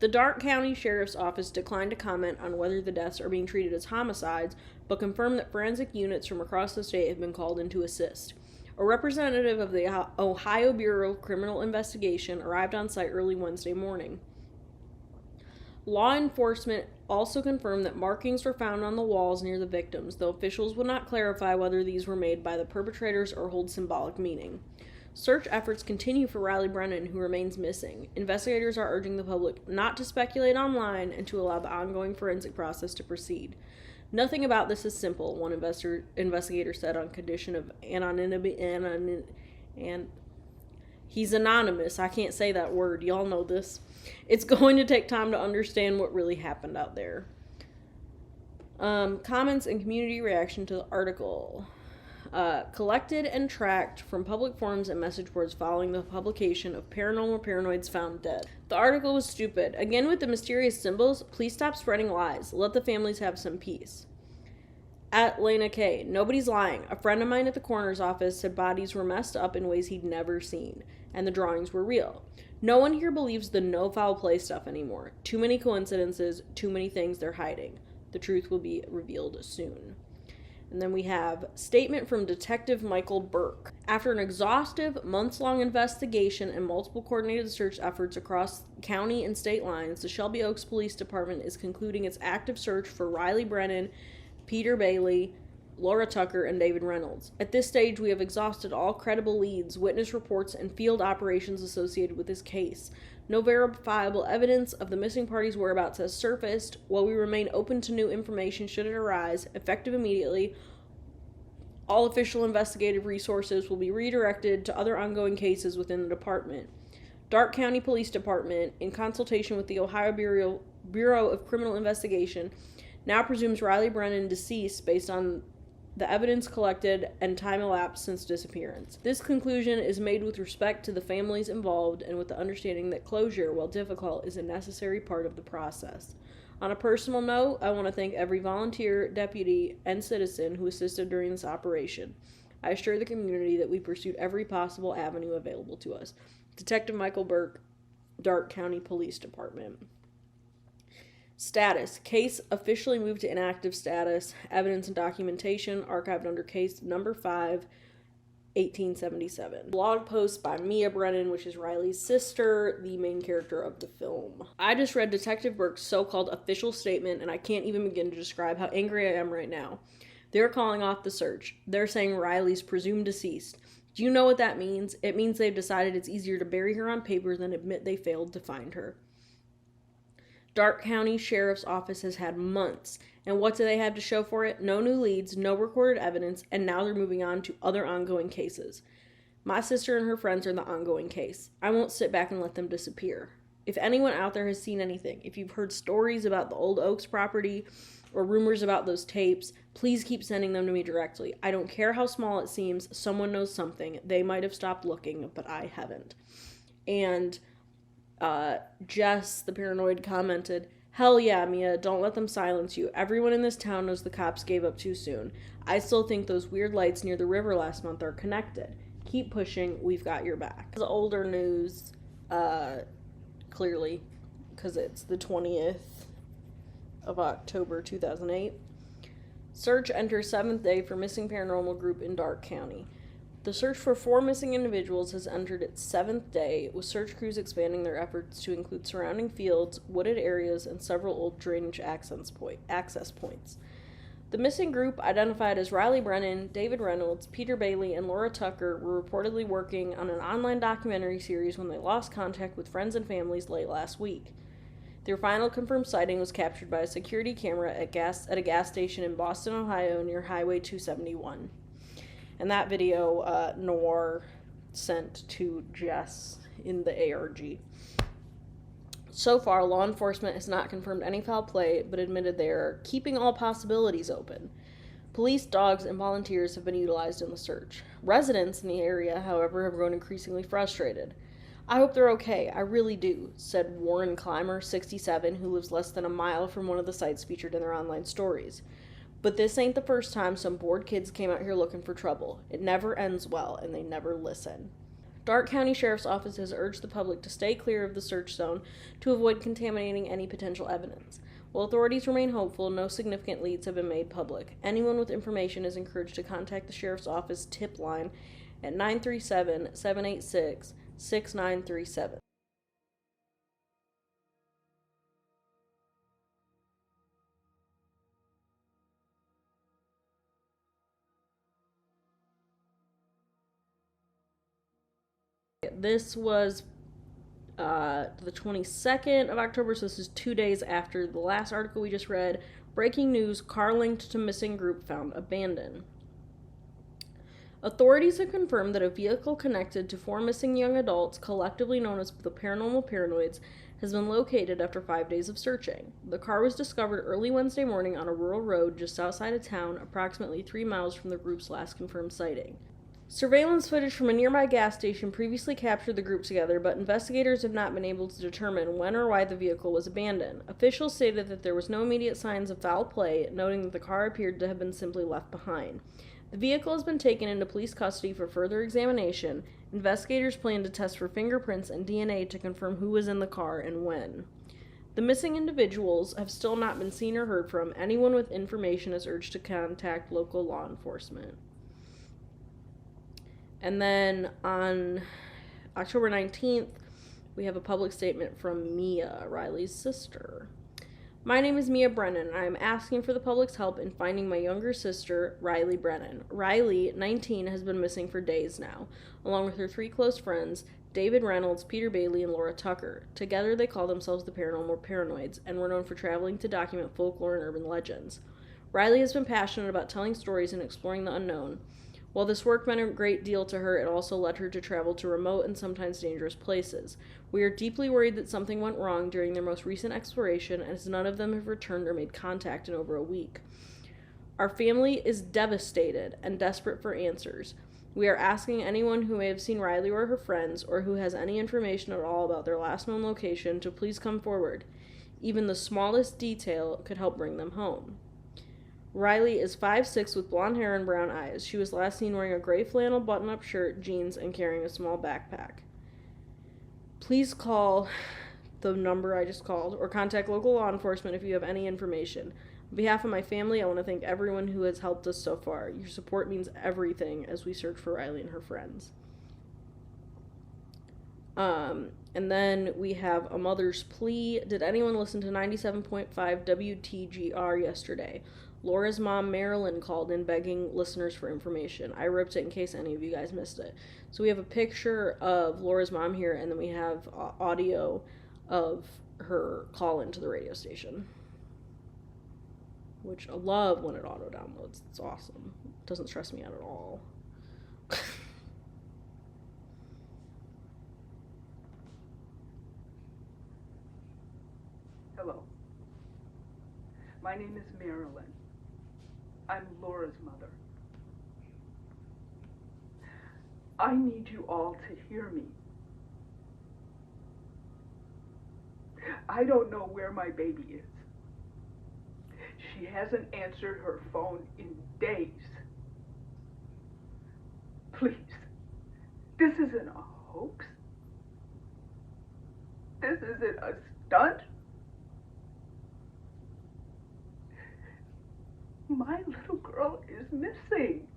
The Darke County Sheriff's Office declined to comment on whether the deaths are being treated as homicides, but confirmed that forensic units from across the state have been called in to assist. A representative of the Ohio Bureau of Criminal Investigation arrived on site early Wednesday morning. Law enforcement also confirmed that markings were found on the walls near the victims, though officials would not clarify whether these were made by the perpetrators or hold symbolic meaning. Search efforts continue for Riley Brennan, who remains missing. Investigators are urging the public not to speculate online and to allow the ongoing forensic process to proceed. Nothing about this is simple, one investigator said on condition of anonymity, and he's anonymous. I can't say that word. Y'all know this. It's going to take time to understand what really happened out there. Comments and community reaction to the article. Collected and tracked from public forums and message boards following the publication of Paranormal Paranoids Found Dead. The article was stupid. Again with the mysterious symbols, please stop spreading lies. Let the families have some peace. At Lena K. Nobody's lying. A friend of mine at the coroner's office said bodies were messed up in ways he'd never seen, and the drawings were real. No one here believes the no foul play stuff anymore. Too many coincidences, too many things they're hiding. The truth will be revealed soon. And then we have statement from Detective Michael Burke. After an exhaustive, months-long investigation and multiple coordinated search efforts across county and state lines, the Shelby Oaks Police Department is concluding its active search for Riley Brennan, Peter Bailey, Laura Tucker, and David Reynolds. At this stage, we have exhausted all credible leads, witness reports, and field operations associated with this case. No verifiable evidence of the missing party's whereabouts has surfaced. While we remain open to new information should it arise, effective immediately, all official investigative resources will be redirected to other ongoing cases within the department. Darke County Police Department, in consultation with the Ohio Bureau of Criminal Investigation, now presumes Riley Brennan deceased based on the evidence collected and time elapsed since disappearance. This conclusion is made with respect to the families involved and with the understanding that closure, while difficult, is a necessary part of the process. On a personal note, I want to thank every volunteer, deputy, and citizen who assisted during this operation. I assure the community that we pursued every possible avenue available to us. Detective Michael Burke, Darke County Police Department. Status. Case officially moved to inactive status. Evidence and documentation archived under case number 5, 1877. Blog post by Mia Brennan, which is Riley's sister, the main character of the film. I just read Detective Burke's so-called official statement, and I can't even begin to describe how angry I am right now. They're calling off the search. They're saying Riley's presumed deceased. Do you know what that means? It means they've decided it's easier to bury her on paper than admit they failed to find her. Darke County Sheriff's Office has had months, and what do they have to show for it? No new leads, no recorded evidence, and now they're moving on to other ongoing cases. My sister and her friends are in the ongoing case. I won't sit back and let them disappear. If anyone out there has seen anything, if you've heard stories about the Old Oaks property or rumors about those tapes, please keep sending them to me directly. I don't care how small it seems, someone knows something. They might have stopped looking, but I haven't. And Jess, the paranoid, commented, "Hell yeah, Mia, don't let them silence you. Everyone in this town knows the cops gave up too soon. I still think those weird lights near the river last month are connected. Keep pushing, we've got your back." It's older news, clearly, because it's the 20th of October, 2008. Search enters 7th day for missing paranormal group in Darke County. The search for 4 missing individuals has entered its 7th day, with search crews expanding their efforts to include surrounding fields, wooded areas, and several old drainage access points. The missing group, identified as Riley Brennan, David Reynolds, Peter Bailey, and Laura Tucker, were reportedly working on an online documentary series when they lost contact with friends and families late last week. Their final confirmed sighting was captured by a security camera at a gas station in Boston, Ohio, near Highway 271. And that video, Noir sent to Jess in the ARG. So far, law enforcement has not confirmed any foul play, but admitted they are keeping all possibilities open. Police, dogs, and volunteers have been utilized in the search. Residents in the area, however, have grown increasingly frustrated. "I hope they're okay, I really do," said Warren Clymer, 67, who lives less than a mile from one of the sites featured in their online stories. "But this ain't the first time some bored kids came out here looking for trouble. It never ends well, and they never listen." Darke County Sheriff's Office has urged the public to stay clear of the search zone to avoid contaminating any potential evidence. While authorities remain hopeful, no significant leads have been made public. Anyone with information is encouraged to contact the Sheriff's Office tip line at 937-786-6937. This was the 22nd of October, so this is 2 days after the last article we just read. Breaking news, car linked to missing group found abandoned. Authorities have confirmed that a vehicle connected to 4 missing young adults, collectively known as the Paranormal Paranoids, has been located after 5 days of searching. The car was discovered early Wednesday morning on a rural road just outside of town, approximately 3 miles from the group's last confirmed sighting. Surveillance footage from a nearby gas station previously captured the group together, but investigators have not been able to determine when or why the vehicle was abandoned. Officials stated that there was no immediate signs of foul play, noting that the car appeared to have been simply left behind. The vehicle has been taken into police custody for further examination. Investigators plan to test for fingerprints and DNA to confirm who was in the car and when. The missing individuals have still not been seen or heard from. Anyone with information is urged to contact local law enforcement. And then on October 19th, we have a public statement from Mia, Riley's sister. My name is Mia Brennan, and I am asking for the public's help in finding my younger sister, Riley Brennan. Riley, 19, has been missing for days now, along with her 3 close friends, David Reynolds, Peter Bailey, and Laura Tucker. Together, they call themselves the Paranormal Paranoids, and were known for traveling to document folklore and urban legends. Riley has been passionate about telling stories and exploring the unknown. While this work meant a great deal to her, it also led her to travel to remote and sometimes dangerous places. We are deeply worried that something went wrong during their most recent exploration, as none of them have returned or made contact in over a week. Our family is devastated and desperate for answers. We are asking anyone who may have seen Riley or her friends, or who has any information at all about their last known location, to please come forward. Even the smallest detail could help bring them home. Riley is 5'6" with blonde hair and brown eyes. She was last seen wearing a gray flannel button-up shirt, jeans, and carrying a small backpack. Please call the number I just called, or contact local law enforcement if you have any information. On behalf of my family, I want to thank everyone who has helped us so far. Your support means everything as we search for Riley and her friends. And then we have a mother's plea. Did anyone listen to 97.5 WTGR yesterday? Laura's mom, Marilyn, called in begging listeners for information. I ripped it in case any of you guys missed it. So we have a picture of Laura's mom here, and then we have audio of her call into the radio station, which I love when it auto-downloads. It's awesome. It doesn't stress me out at all. Hello. My name is Marilyn. I'm Laura's mother. I need you all to hear me. I don't know where my baby is. She hasn't answered her phone in days. Please, this isn't a hoax. This isn't a stunt. My little girl is missing.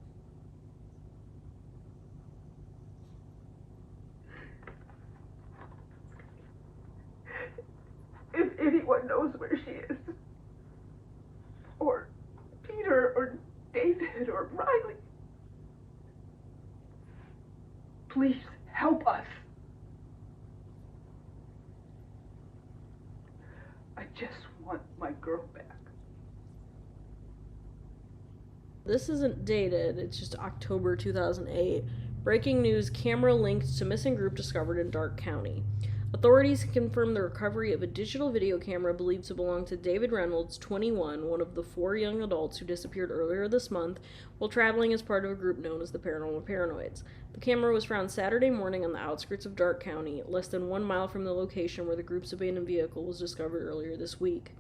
If anyone knows where she is, or Peter, or David, or Riley, please help us. I just want my girl back. This isn't dated, it's just October 2008. Breaking news, camera linked to missing group discovered in Darke County. Authorities confirmed the recovery of a digital video camera believed to belong to David Reynolds, 21, one of the 4 young adults who disappeared earlier this month while traveling as part of a group known as the Paranormal Paranoids. The camera was found Saturday morning on the outskirts of Darke County, less than 1 mile from the location where the group's abandoned vehicle was discovered earlier this week.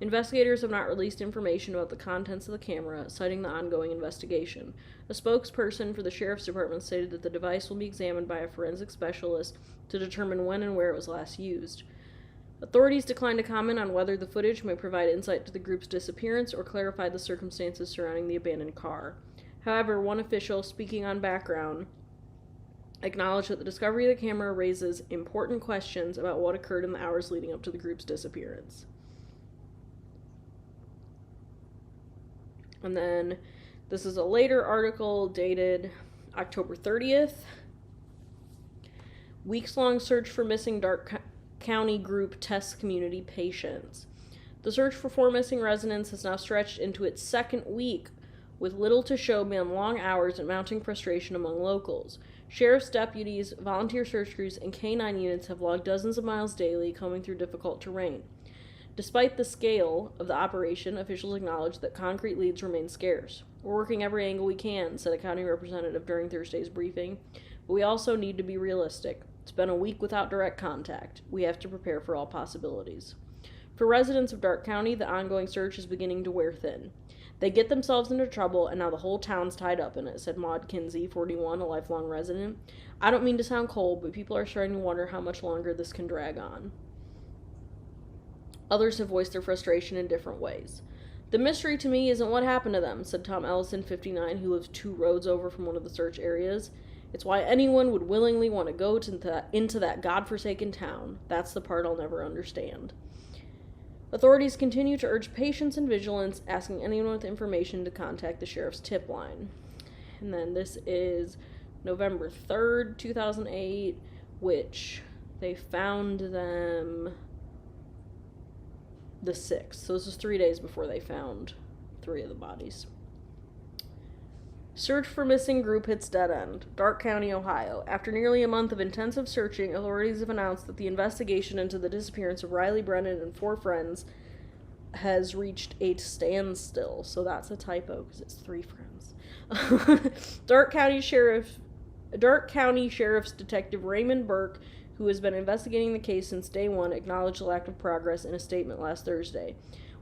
Investigators have not released information about the contents of the camera, citing the ongoing investigation. A spokesperson for the Sheriff's Department stated that the device will be examined by a forensic specialist to determine when and where it was last used. Authorities declined to comment on whether the footage may provide insight to the group's disappearance or clarify the circumstances surrounding the abandoned car. However, one official, speaking on background, acknowledged that the discovery of the camera raises important questions about what occurred in the hours leading up to the group's disappearance. And then this is a later article dated October 30th. Weeks-long search for missing Darke County group tests community patients. The search for 4 missing residents has now stretched into its 2nd week, with little to show beyond long hours and mounting frustration among locals. Sheriff's deputies, volunteer search crews, and K-9 units have logged dozens of miles daily, combing through difficult terrain. Despite the scale of the operation, officials acknowledge that concrete leads remain scarce. We're working every angle we can, said a county representative during Thursday's briefing. But we also need to be realistic. It's been a week without direct contact. We have to prepare for all possibilities. For residents of Darke County, the ongoing search is beginning to wear thin. They get themselves into trouble, and now the whole town's tied up in it, said Maud Kinsey, 41, a lifelong resident. I don't mean to sound cold, but people are starting to wonder how much longer this can drag on. Others have voiced their frustration in different ways. The mystery to me isn't what happened to them, said Tom Ellison, 59, who lives 2 roads over from one of the search areas. It's why anyone would willingly want to go into that godforsaken town. That's the part I'll never understand. Authorities continue to urge patience and vigilance, asking anyone with information to contact the sheriff's tip line. And then this is November 3rd, 2008, which they found them the 6th. So this was 3 days before they found 3 of the bodies. Search for missing group hits dead end. Darke County, Ohio. After nearly a month of intensive searching, authorities have announced that the investigation into the disappearance of Riley Brennan and 4 friends has reached a standstill. So that's a typo because it's 3 friends. Darke County Sheriff's Detective Raymond Burke, who has been investigating the case since day one, acknowledged the lack of progress in a statement last Thursday.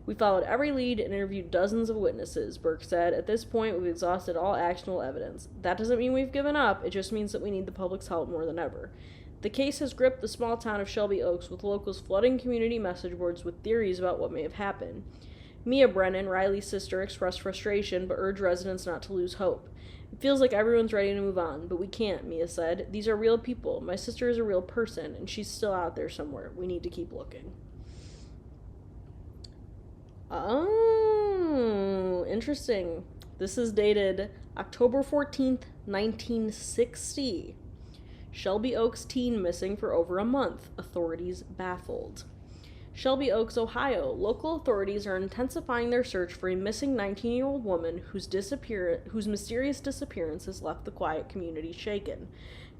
We followed every lead and interviewed dozens of witnesses, Burke said. At this point, we've exhausted all actionable evidence. That doesn't mean we've given up. It just means that we need the public's help more than ever. The case has gripped the small town of Shelby Oaks, with locals flooding community message boards with theories about what may have happened. Mia Brennan, Riley's sister, expressed frustration but urged residents not to lose hope. It feels like everyone's ready to move on, but we can't, Mia said. These are real people. My sister is a real person, and she's still out there somewhere. We need to keep looking. Oh, interesting. This is dated October 14th, 1960. Shelby Oaks teen missing for over a month. Authorities baffled. Shelby Oaks, Ohio. Local authorities are intensifying their search for a missing 19-year-old woman whose mysterious disappearance has left the quiet community shaken.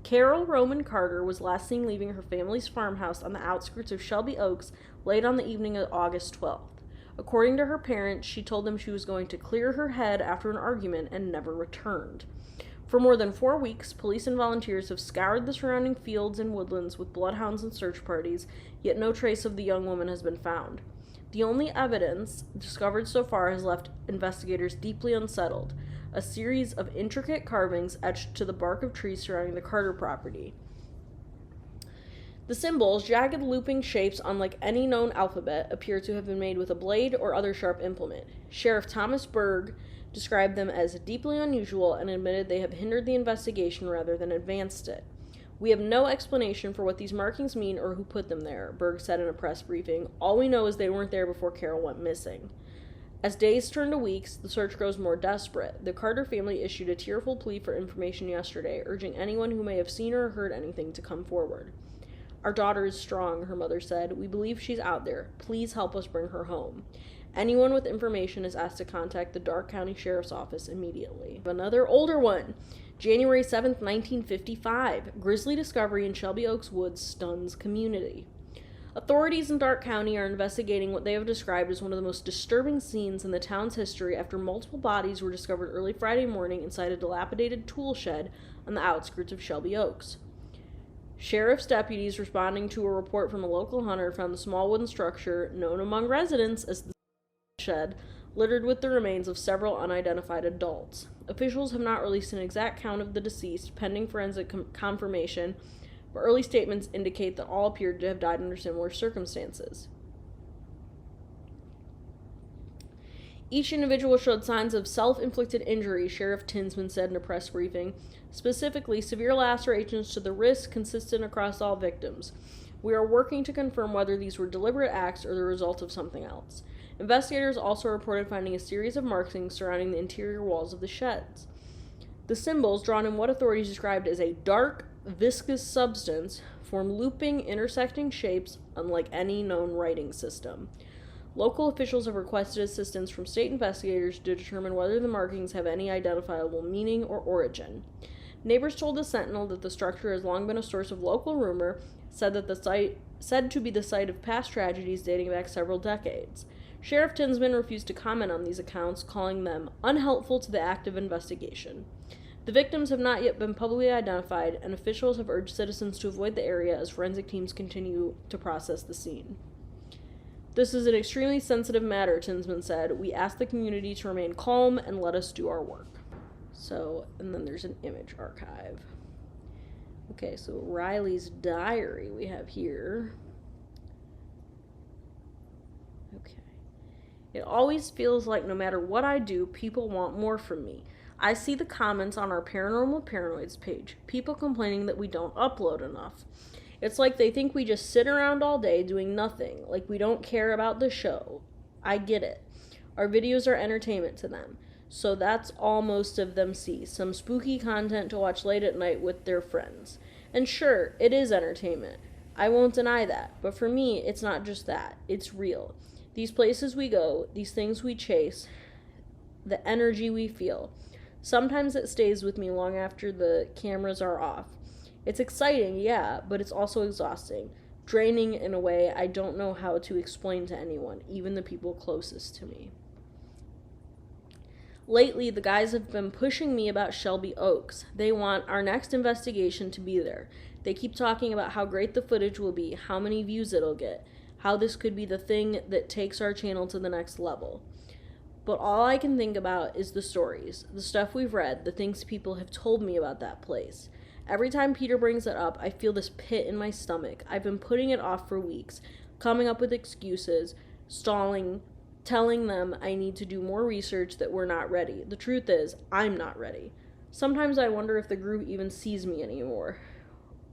Carol Roman Carter was last seen leaving her family's farmhouse on the outskirts of Shelby Oaks late on the evening of August 12th. According to her parents, she told them she was going to clear her head after an argument and never returned. For more than 4 weeks, police and volunteers have scoured the surrounding fields and woodlands with bloodhounds and search parties, yet no trace of the young woman has been found. The only evidence discovered so far has left investigators deeply unsettled: a series of intricate carvings etched to the bark of trees surrounding the Carter property. The symbols, jagged looping shapes unlike any known alphabet, appear to have been made with a blade or other sharp implement. Sheriff Thomas Berg described them as deeply unusual and admitted they have hindered the investigation rather than advanced it. We have no explanation for what these markings mean or who put them there, Berg said in a press briefing. All we know is they weren't there before Carol went missing. As days turn to weeks, the search grows more desperate. The Carter family issued a tearful plea for information yesterday, urging anyone who may have seen or heard anything to come forward. Our daughter is strong, her mother said. We believe she's out there. Please help us bring her home. Anyone with information is asked to contact the Darke County Sheriff's Office immediately. Another older one. January 7th, 1955. Grisly discovery in Shelby Oaks Woods stuns community. Authorities in Darke County are investigating what they have described as one of the most disturbing scenes in the town's history after multiple bodies were discovered early Friday morning inside a dilapidated tool shed on the outskirts of Shelby Oaks. Sheriff's deputies responding to a report from a local hunter found the small wooden structure, known among residents as the shed, littered with the remains of several unidentified adults. Officials have not released an exact count of the deceased, pending forensic confirmation, but early statements indicate that all appeared to have died under similar circumstances. Each individual showed signs of self-inflicted injury, Sheriff Tinsman said in a press briefing. Specifically, severe lacerations to the wrist consistent across all victims. We are working to confirm whether these were deliberate acts or the result of something else. Investigators also reported finding a series of markings surrounding the interior walls of the sheds. The symbols, drawn in what authorities described as a dark, viscous substance, form looping, intersecting shapes unlike any known writing system. Local officials have requested assistance from state investigators to determine whether the markings have any identifiable meaning or origin. Neighbors told the Sentinel that the structure has long been a source of local rumor, said that the site said to be the site of past tragedies dating back several decades. Sheriff Tinsman refused to comment on these accounts, calling them unhelpful to the active investigation. The victims have not yet been publicly identified, and officials have urged citizens to avoid the area as forensic teams continue to process the scene. This is an extremely sensitive matter, Tinsman said. We ask the community to remain calm and let us do our work. So, and then there's an image archive. Okay, so Riley's diary we have here. Okay. It always feels like no matter what I do, people want more from me. I see the comments on our Paranormal Paranoids page. People complaining that we don't upload enough. It's like they think we just sit around all day doing nothing, like we don't care about the show. I get it. Our videos are entertainment to them. So that's all most of them see. Some spooky content to watch late at night with their friends. And sure, it is entertainment. I won't deny that. But for me, it's not just that. It's real. These places we go, these things we chase, the energy we feel. Sometimes it stays with me long after the cameras are off. It's exciting, yeah, but it's also exhausting. Draining in a way I don't know how to explain to anyone, even the people closest to me. Lately, the guys have been pushing me about Shelby Oaks. They want our next investigation to be there. They keep talking about how great the footage will be, how many views it'll get, how this could be the thing that takes our channel to the next level. But all I can think about is the stories, the stuff we've read, the things people have told me about that place. Every time Peter brings it up, I feel this pit in my stomach. I've been putting it off for weeks, coming up with excuses, stalling, telling them I need to do more research, that we're not ready. The truth is, I'm not ready. Sometimes I wonder if the group even sees me anymore,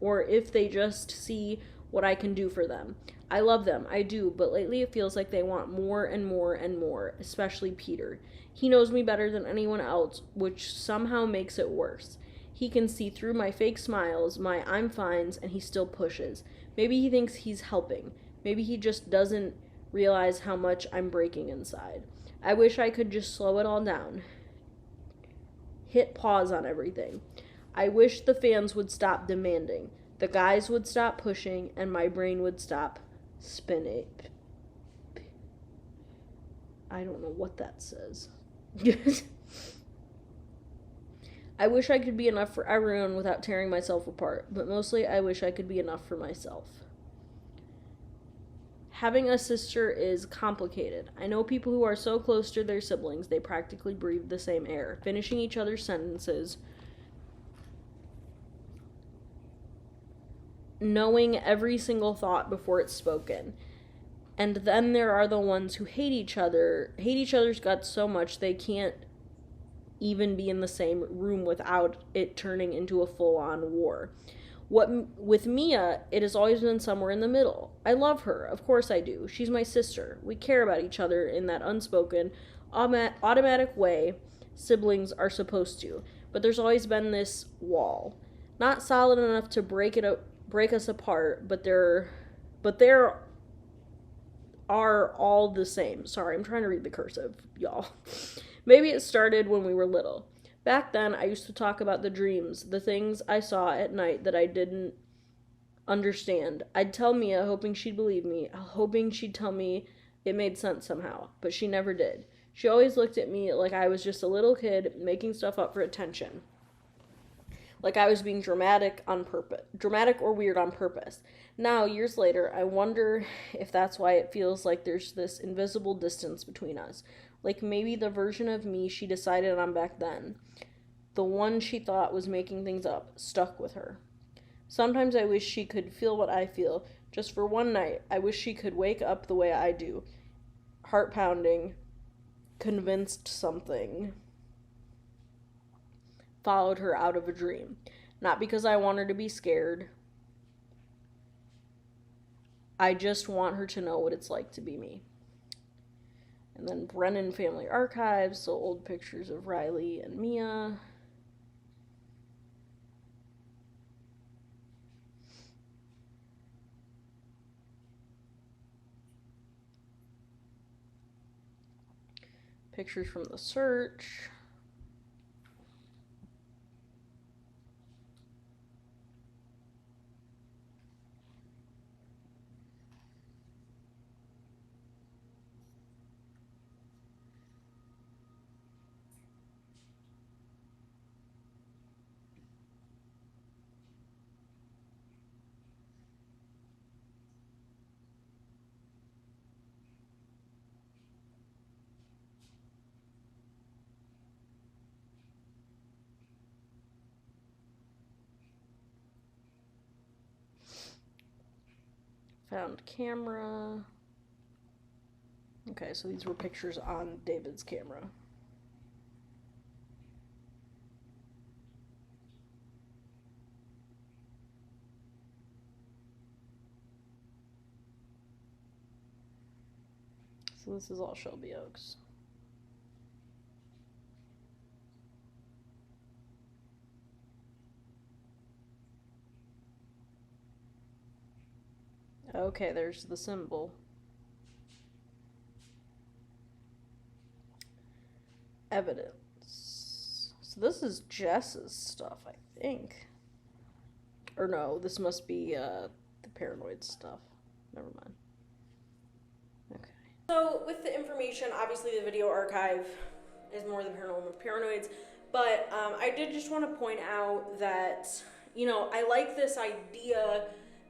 or if they just see what I can do for them. I love them, I do, but lately it feels like they want more and more and more, especially Peter. He knows me better than anyone else, which somehow makes it worse. He can see through my fake smiles, my I'm fines, and he still pushes. Maybe he thinks he's helping. Maybe he just doesn't realize how much I'm breaking inside. I wish I could just slow it all down. Hit pause on everything. I wish the fans would stop demanding. The guys would stop pushing, and my brain would stop spinning. I don't know what that says. I wish I could be enough for everyone without tearing myself apart, but mostly I wish I could be enough for myself. Having a sister is complicated. I know people who are so close to their siblings they practically breathe the same air, finishing each other's sentences, knowing every single thought before it's spoken. And then there are the ones who hate each other's guts so much they can't even be in the same room without it turning into a full-on war. With Mia, it has always been somewhere in the middle. I love her, of course I do. She's my sister. We care about each other in that unspoken, automatic way siblings are supposed to. But there's always been this wall. Not solid enough to break us apart, but there are all the same. Sorry, I'm trying to read the cursive, y'all. Maybe it started when we were little. Back then, I used to talk about the dreams, the things I saw at night that I didn't understand. I'd tell Mia, hoping she'd believe me, hoping she'd tell me it made sense somehow, but she never did. She always looked at me like I was just a little kid making stuff up for attention. Like I was being dramatic or weird on purpose. Now, years later, I wonder if that's why it feels like there's this invisible distance between us. Like maybe the version of me she decided on back then, the one she thought was making things up, stuck with her. Sometimes I wish she could feel what I feel, just for one night. I wish she could wake up the way I do, heart pounding, convinced something followed her out of a dream. Not because I want her to be scared. I just want her to know what it's like to be me. And then Brennan Family Archives, so old pictures of Riley and Mia. Pictures from the search. Found camera. Okay, so these were pictures on David's camera. So this is all Shelby Oaks. Okay, there's the symbol. Evidence. So this is Jess's stuff, I think. Or no, this must be the Paranoid stuff. Never mind. Okay. So with the information, obviously the video archive is more the Paranormal Paranoids, but I did just want to point out that, you know, I like this idea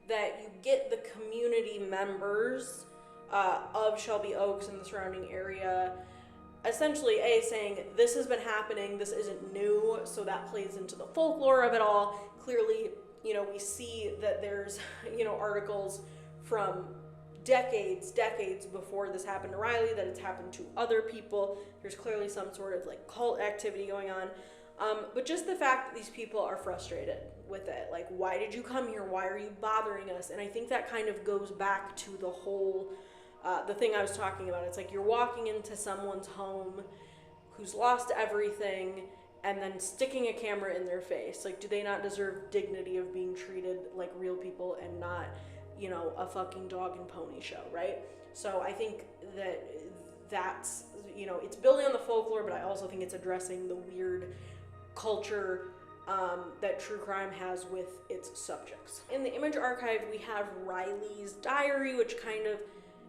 that you get the community members of Shelby Oaks and the surrounding area essentially saying this has been happening, this isn't new, so that plays into the folklore of it all. Clearly, you know, we see that there's, you know, articles from decades before this happened to Riley, that it's happened to other people. There's clearly some sort of like cult activity going on. But just the fact that these people are frustrated with it, like, why did you come here? Why are you bothering us? And I think that kind of goes back to the whole, the thing I was talking about. It's like you're walking into someone's home who's lost everything and then sticking a camera in their face. Like, do they not deserve dignity of being treated like real people and not, you know, a fucking dog and pony show, right? So I think that that's, you know, it's building on the folklore, but I also think it's addressing the weird culture that true crime has with its subjects. In the image archive, we have Riley's diary, which kind of,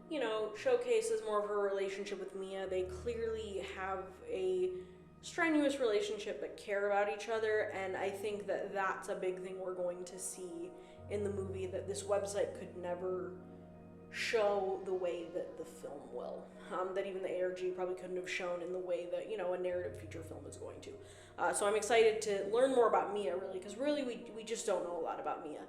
you know, showcases more of her relationship with Mia. They clearly have a strenuous relationship but care about each other, and I think that that's a big thing we're going to see in the movie that this website could never show the way that the film will. That even the ARG probably couldn't have shown in the way that, you know, a narrative feature film is going to. So I'm excited to learn more about Mia, really, because really we just don't know a lot about Mia.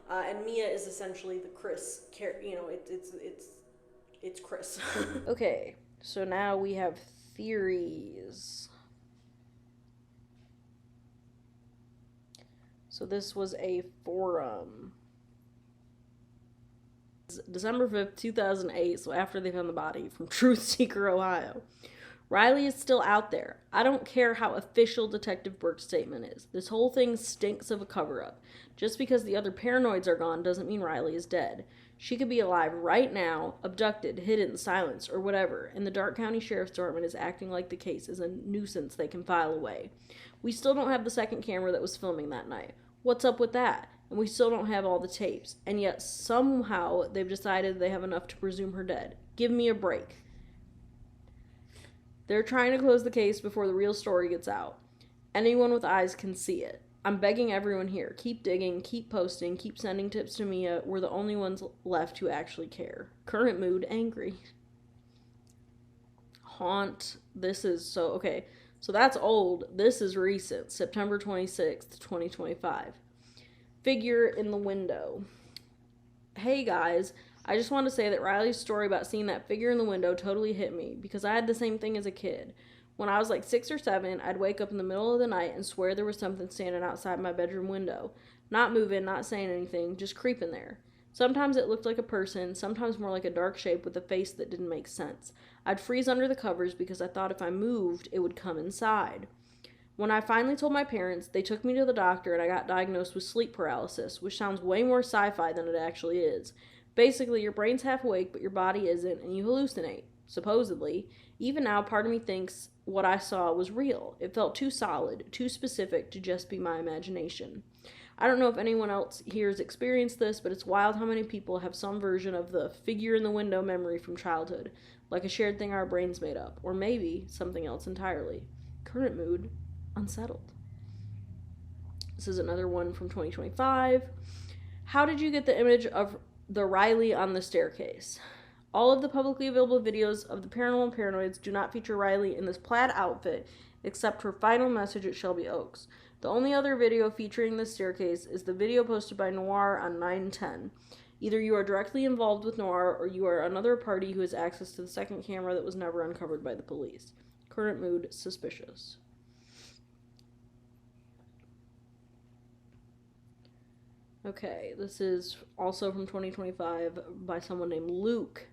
And Mia is essentially the Chris, you know, it's Chris. Okay, so now we have theories. So this was a forum. December 5th, 2008, so after they found the body, from Truth Seeker, Ohio. Riley is still out there. I don't care how official Detective Burke's statement is. This whole thing stinks of a cover-up. Just because the other paranoids are gone doesn't mean Riley is dead. She could be alive right now, abducted, hidden, silenced, or whatever, and the Dark County Sheriff's Department is acting like the case is a nuisance they can file away. We still don't have the second camera that was filming that night. What's up with that? And we still don't have all the tapes. And yet somehow they've decided they have enough to presume her dead. Give me a break. They're trying to close the case before the real story gets out. Anyone with eyes can see it. I'm begging everyone here. Keep digging, keep posting, keep sending tips to Mia. We're the only ones left who actually care. Current mood, angry. Haunt. This is so... Okay, so that's old. This is recent. September 26th, 2025. Figure in the window. Hey guys, I just want to say that Riley's story about seeing that figure in the window totally hit me, because I had the same thing as a kid. When I was like 6 or 7, I'd wake up in the middle of the night and swear there was something standing outside my bedroom window. Not moving, not saying anything, just creeping there. Sometimes it looked like a person, sometimes more like a dark shape with a face that didn't make sense. I'd freeze under the covers because I thought if I moved, it would come inside. When I finally told my parents, they took me to the doctor and I got diagnosed with sleep paralysis, which sounds way more sci-fi than it actually is. Basically, your brain's half awake, but your body isn't, and you hallucinate, supposedly. Even now, part of me thinks what I saw was real. It felt too solid, too specific to just be my imagination. I don't know if anyone else here has experienced this, but it's wild how many people have some version of the figure in the window memory from childhood, like a shared thing our brains made up, or maybe something else entirely. Current mood, unsettled. This is another one from 2025. How did you get the image of the Riley on the staircase? All of the publicly available videos of the Paranormal Paranoids do not feature Riley in this plaid outfit, except her final message at Shelby Oaks. The only other video featuring this staircase is the video posted by Noir on 9/10. Either you are directly involved with Noir, or you are another party who has access to the second camera that was never uncovered by the police. Current mood, suspicious. Okay, this is also from 2025 by someone named Luke.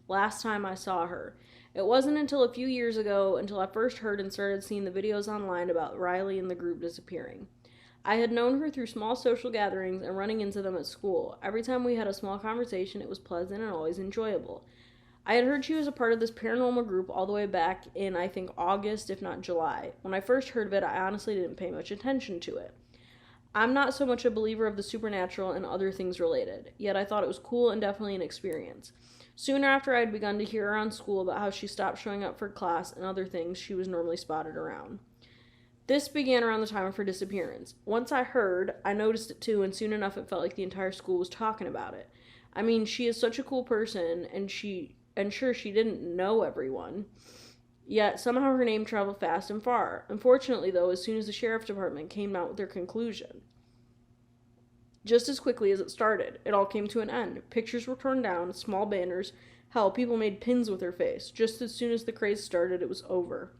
Last time I saw her. It wasn't until a few years ago until I first heard and started seeing the videos online about Riley and the group disappearing. I had known her through small social gatherings and running into them at school. Every time we had a small conversation, it was pleasant and always enjoyable. I had heard she was a part of this paranormal group all the way back in, I think, August, if not July. When I first heard of it, I honestly didn't pay much attention to it. I'm not so much a believer of the supernatural and other things related, yet I thought it was cool and definitely an experience. Soon after, I had begun to hear around school about how she stopped showing up for class and other things she was normally spotted around. This began around the time of her disappearance. Once I heard, I noticed it too, and soon enough it felt like the entire school was talking about it. I mean, she is such a cool person, and sure, she didn't know everyone. Yet, somehow her name traveled fast and far. Unfortunately, though, as soon as the sheriff's department came out with their conclusion, just as quickly as it started, it all came to an end. Pictures were torn down, small banners. Hell, people made pins with her face. Just as soon as the craze started, it was over.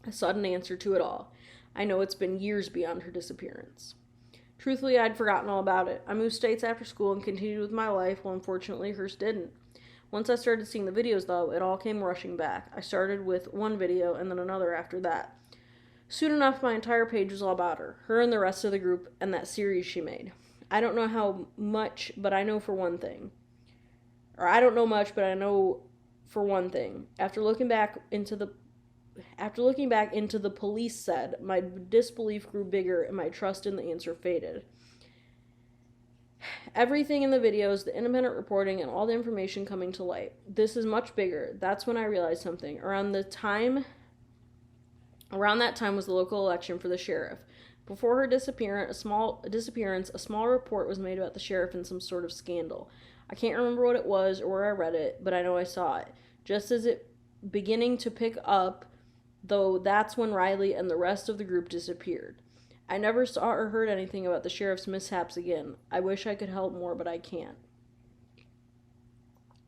A sudden answer to it all. I know it's been years beyond her disappearance. Truthfully, I'd forgotten all about it. I moved states after school and continued with my life, while unfortunately hers didn't. Once I started seeing the videos, though, it all came rushing back. I started with one video and then another after that. Soon enough, my entire page was all about her and the rest of the group, and that series she made. I don't know how much, but I know for one thing. Or I don't know much, but I know for one thing. After looking back into the police said, my disbelief grew bigger and my trust in the answer faded. Everything in the videos, the independent reporting, and all the information coming to light. This is much bigger. That's when I realized something. Around that time was the local election for the sheriff. Before her disappearance, a small report was made about the sheriff and some sort of scandal. I can't remember what it was or where I read it, but I know I saw it. Just as it beginning to pick up, though, that's when Riley and the rest of the group disappeared. I never saw or heard anything about the sheriff's mishaps again. I wish I could help more, but I can't.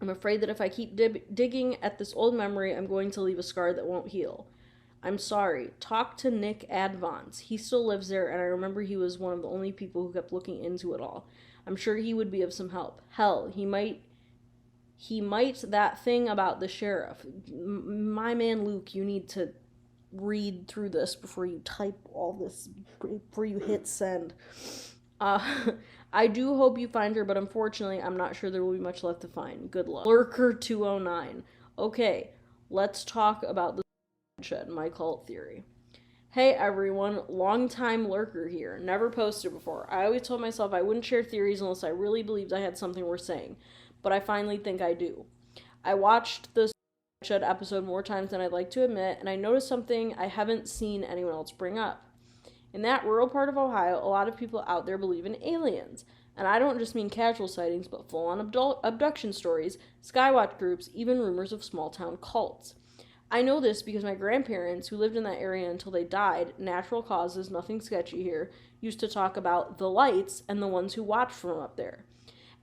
I'm afraid that if I keep digging at this old memory, I'm going to leave a scar that won't heal. I'm sorry. Talk to Nick Advance. He still lives there, and I remember he was one of the only people who kept looking into it all. I'm sure he would be of some help. Hell, he might that thing about the sheriff. My man Luke, you need to read through this before you type all this, before you hit send. I do hope you find her, but unfortunately, I'm not sure there will be much left to find. Good luck. Lurker 209. Okay, let's talk about the shed, my cult theory. Hey everyone, long time lurker here. Never posted before. I always told myself I wouldn't share theories unless I really believed I had something worth saying, but I finally think I do. I watched the Shed episode more times than I'd like to admit, and I noticed something I haven't seen anyone else bring up. In that rural part of Ohio, a lot of people out there believe in aliens. And I don't just mean casual sightings, but full-on abduction stories, skywatch groups, even rumors of small-town cults. I know this because my grandparents, who lived in that area until they died, natural causes, nothing sketchy here, used to talk about the lights and the ones who watched from up there.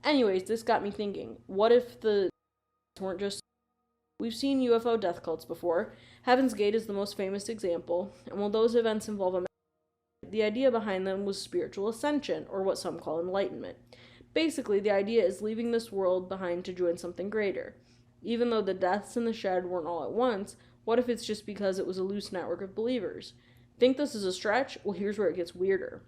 Anyways, this got me thinking, what if the weren't just... We've seen UFO death cults before. Heaven's Gate is the most famous example, and while those events involve a the idea behind them was spiritual ascension, or what some call enlightenment. Basically, the idea is leaving this world behind to join something greater. Even though the deaths in the shed weren't all at once, what if it's just because it was a loose network of believers? Think this is a stretch? Well, here's where it gets weirder.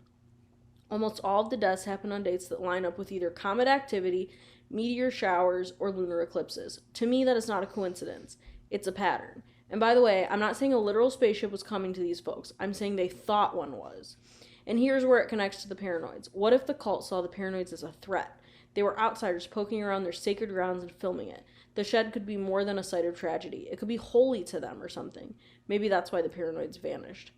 Almost all of the deaths happen on dates that line up with either comet activity, meteor showers, or lunar eclipses. To me, that is not a coincidence. It's a pattern. And by the way, I'm not saying a literal spaceship was coming to these folks. I'm saying they thought one was. And here's where it connects to the paranoids. What if the cult saw the paranoids as a threat? They were outsiders poking around their sacred grounds and filming it. The shed could be more than a site of tragedy. It could be holy to them or something. Maybe that's why the paranoids vanished.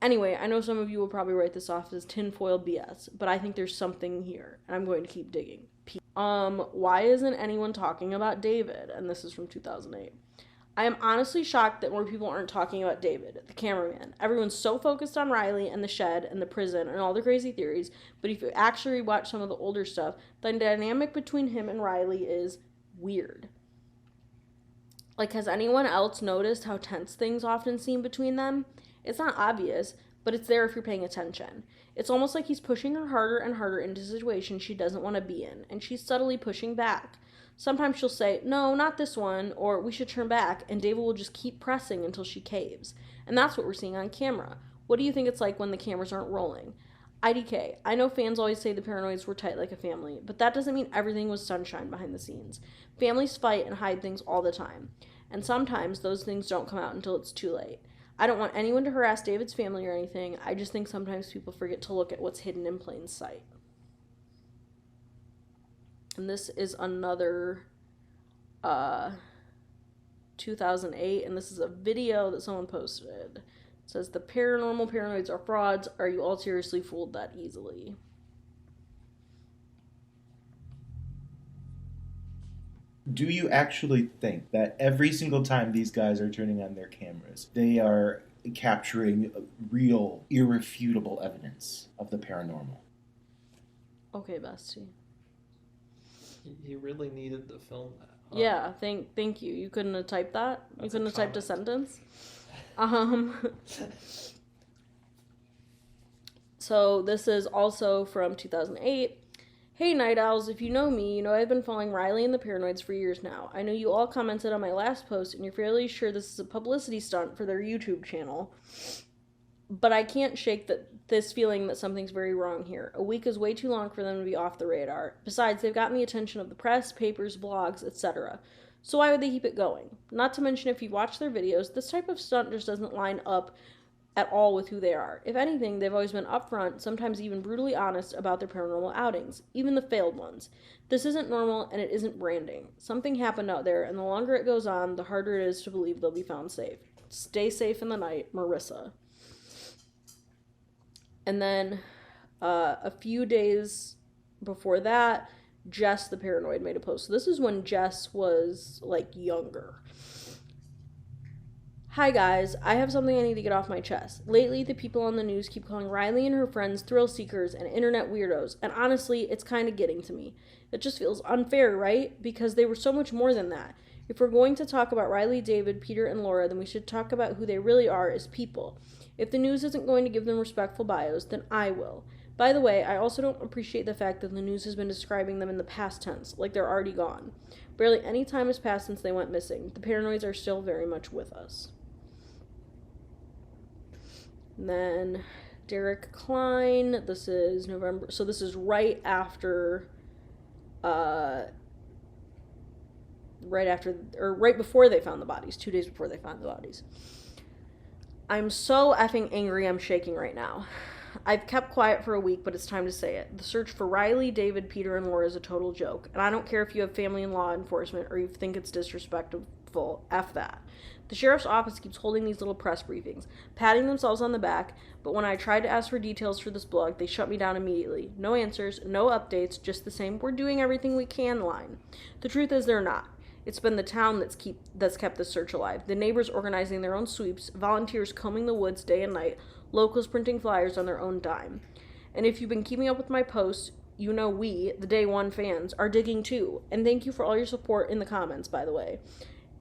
Anyway, I know some of you will probably write this off as tinfoil BS, but I think there's something here, and I'm going to keep digging. Why isn't anyone talking about David? And this is from 2008. I am honestly shocked that more people aren't talking about David, the cameraman. Everyone's so focused on Riley and the shed and the prison and all the crazy theories, but if you actually watch some of the older stuff, the dynamic between him and Riley is weird. Like, has anyone else noticed how tense things often seem between them? It's not obvious, but it's there if you're paying attention. It's almost like he's pushing her harder and harder into situations she doesn't want to be in, and she's subtly pushing back. Sometimes she'll say, no, not this one, or we should turn back, and David will just keep pressing until she caves. And that's what we're seeing on camera. What do you think it's like when the cameras aren't rolling? IDK, I know fans always say the Paranoids were tight like a family, but that doesn't mean everything was sunshine behind the scenes. Families fight and hide things all the time, and sometimes those things don't come out until it's too late. I don't want anyone to harass David's family or anything, I just think sometimes people forget to look at what's hidden in plain sight. And this is another 2008, and this is a video that someone posted. It says, the paranormal paranoids are frauds. Are you all seriously fooled that easily? Do you actually think that every single time these guys are turning on their cameras, they are capturing real, irrefutable evidence of the paranormal? Okay, Bestie. You really needed to film that. Huh? Yeah, thank you. You couldn't have typed that? You couldn't have typed a sentence? So this is also from 2008. Hey, Night Owls, if you know me, you know I've been following Riley and the Paranoids for years now. I know you all commented on my last post, and you're fairly sure this is a publicity stunt for their YouTube channel. But I can't shake this feeling that something's very wrong here. A week is way too long for them to be off the radar. Besides, they've gotten the attention of the press, papers, blogs, etc. So why would they keep it going? Not to mention, if you watch their videos, this type of stunt just doesn't line up at all with who they are. If anything, they've always been upfront, sometimes even brutally honest about their paranormal outings, even the failed ones. This isn't normal, and it isn't branding. Something happened out there, and the longer it goes on, the harder it is to believe they'll be found safe. Stay safe in the night, Marissa. And then a few days before that, Jess the Paranoid made a post. So this is when Jess was, like, younger. Hi guys, I have something I need to get off my chest. Lately, the people on the news keep calling Riley and her friends thrill seekers and internet weirdos, and honestly, it's kind of getting to me. It just feels unfair, right? Because they were so much more than that. If we're going to talk about Riley, David, Peter, and Laura, then we should talk about who they really are as people. If the news isn't going to give them respectful bios, then I will. By the way, I also don't appreciate the fact that the news has been describing them in the past tense, like they're already gone. Barely any time has passed since they went missing. The Paranoids are still very much with us. And then Derek Klein, this is November, so this is right before they found the bodies, 2 days before they found the bodies. I'm so effing angry I'm shaking right now. I've kept quiet for a week, but it's time to say it. The search for Riley, David, Peter, and Laura is a total joke. And I don't care if you have family in law enforcement or you think it's disrespectful. F that. The sheriff's office keeps holding these little press briefings, patting themselves on the back, but when I tried to ask for details for this blog, they shut me down immediately. No answers, no updates, just the same "we're doing everything we can" line. The truth is they're not. It's been the town that's kept the search alive. The neighbors organizing their own sweeps, volunteers combing the woods day and night, locals printing flyers on their own dime. And if you've been keeping up with my posts, you know we, the Day One fans, are digging too. And thank you for all your support in the comments, by the way.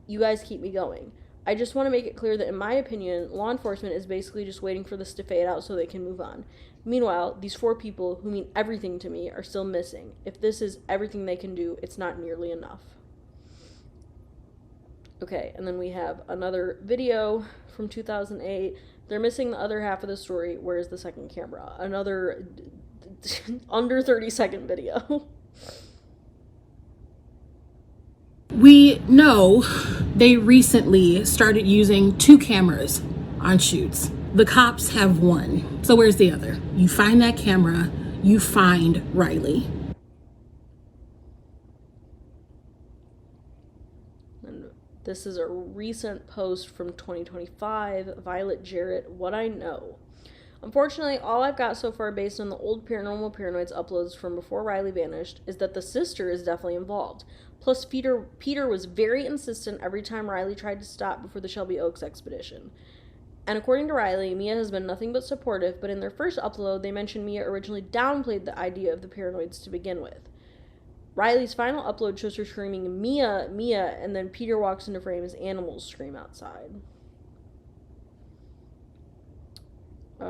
You guys keep me going. I just want to make it clear that in my opinion, law enforcement is basically just waiting for this to fade out so they can move on. Meanwhile, these 4 people who mean everything to me are still missing. If this is everything they can do, it's not nearly enough. Okay, and then we have another video from 2008. They're missing the other half of the story. Where's the second camera? Another under 30-second video. We know they recently started using 2 cameras on shoots. The cops have 1. So where's the other? You find that camera, you find Riley. And this is a recent post from 2025. Violet Jarrett, what I know. Unfortunately, all I've got so far based on the old Paranormal Paranoids uploads from before Riley vanished is that the sister is definitely involved. Plus, Peter was very insistent every time Riley tried to stop before the Shelby Oaks expedition. And according to Riley, Mia has been nothing but supportive, but in their first upload, they mentioned Mia originally downplayed the idea of the paranoids to begin with. Riley's final upload shows her screaming, "Mia, Mia," and then Peter walks into frame as animals scream outside.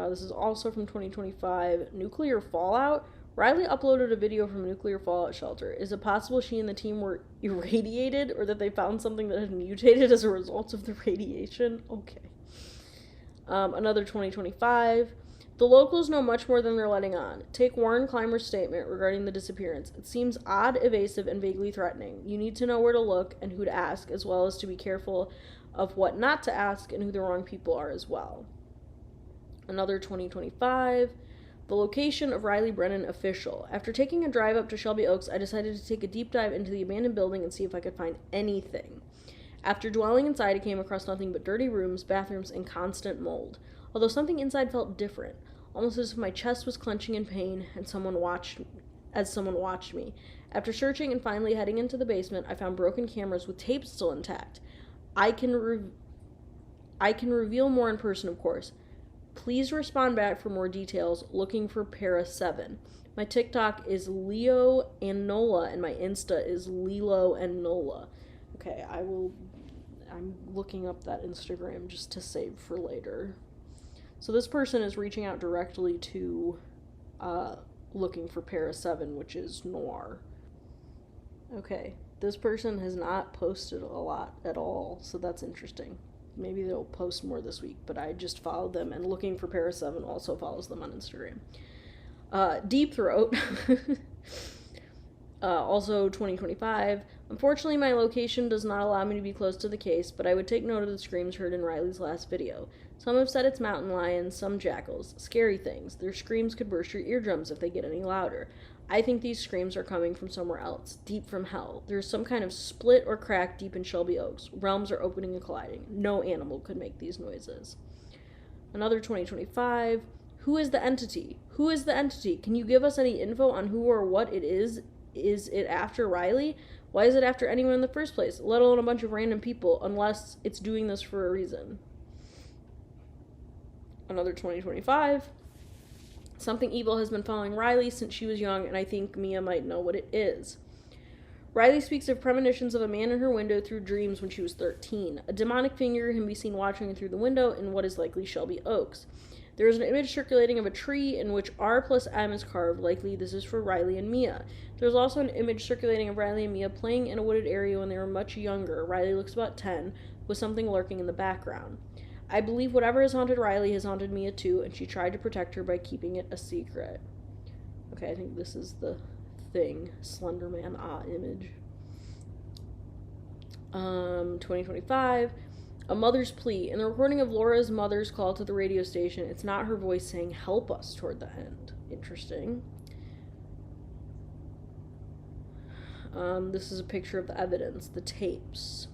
This is also from 2025. Nuclear fallout? Riley uploaded a video from a nuclear fallout shelter. Is it possible she and the team were irradiated, or that they found something that had mutated as a result of the radiation? Okay. Another 2025. The locals know much more than they're letting on. Take Warren Clymer's statement regarding the disappearance. It seems odd, evasive, and vaguely threatening. You need to know where to look and who to ask, as well as to be careful of what not to ask and who the wrong people are as well. Another 2025. The location of Riley Brennan official. After taking a drive up to Shelby Oaks, I decided to take a deep dive into the abandoned building and see if I could find anything. After dwelling inside, I came across nothing but dirty rooms, bathrooms, and constant mold. Although something inside felt different, almost as if my chest was clenching in pain and someone watched me. After searching and finally heading into the basement, I found broken cameras with tapes still intact. I can reveal more in person, of course. Please respond back for more details. Looking for Para7. My TikTok is Leo and Nola, and my Insta is Lilo and Nola. Okay, I'm looking up that Instagram just to save for later. So this person is reaching out directly to looking for Para7, which is Noir. Okay, this person has not posted a lot at all, so that's interesting. Maybe they'll post more this week, but I just followed them, and looking for Para7 also follows them on Instagram. Deep Throat. Also 2025. Unfortunately, my location does not allow me to be close to the case, but I would take note of the screams heard in Riley's last video. Some have said it's mountain lions, some jackals. Scary things. Their screams could burst your eardrums if they get any louder. I think these screams are coming from somewhere else, deep from hell. There's some kind of split or crack deep in Shelby Oaks. Realms are opening and colliding. No animal could make these noises. Another 2025. Who is the entity? Who is the entity? Can you give us any info on who or what it is? Is it after Riley? Why is it after anyone in the first place, let alone a bunch of random people, unless it's doing this for a reason? Another 2025. Something evil has been following Riley since she was young, and I think Mia might know what it is. Riley speaks of premonitions of a man in her window through dreams when she was 13. A demonic figure can be seen watching her through the window in what is likely Shelby Oaks. There is an image circulating of a tree in which R+M is carved. Likely this is for Riley and Mia. There's also an image circulating of Riley and Mia playing in a wooded area when they were much younger. Riley looks about 10, with something lurking in the background. I believe whatever has haunted Riley has haunted Mia too, and she tried to protect her by keeping it a secret. Okay, I think this is the thing. Slenderman image. 2025. A mother's plea. In the recording of Laura's mother's call to the radio station, it's not her voice saying, "Help us," toward the end. Interesting. This is a picture of the evidence, the tapes.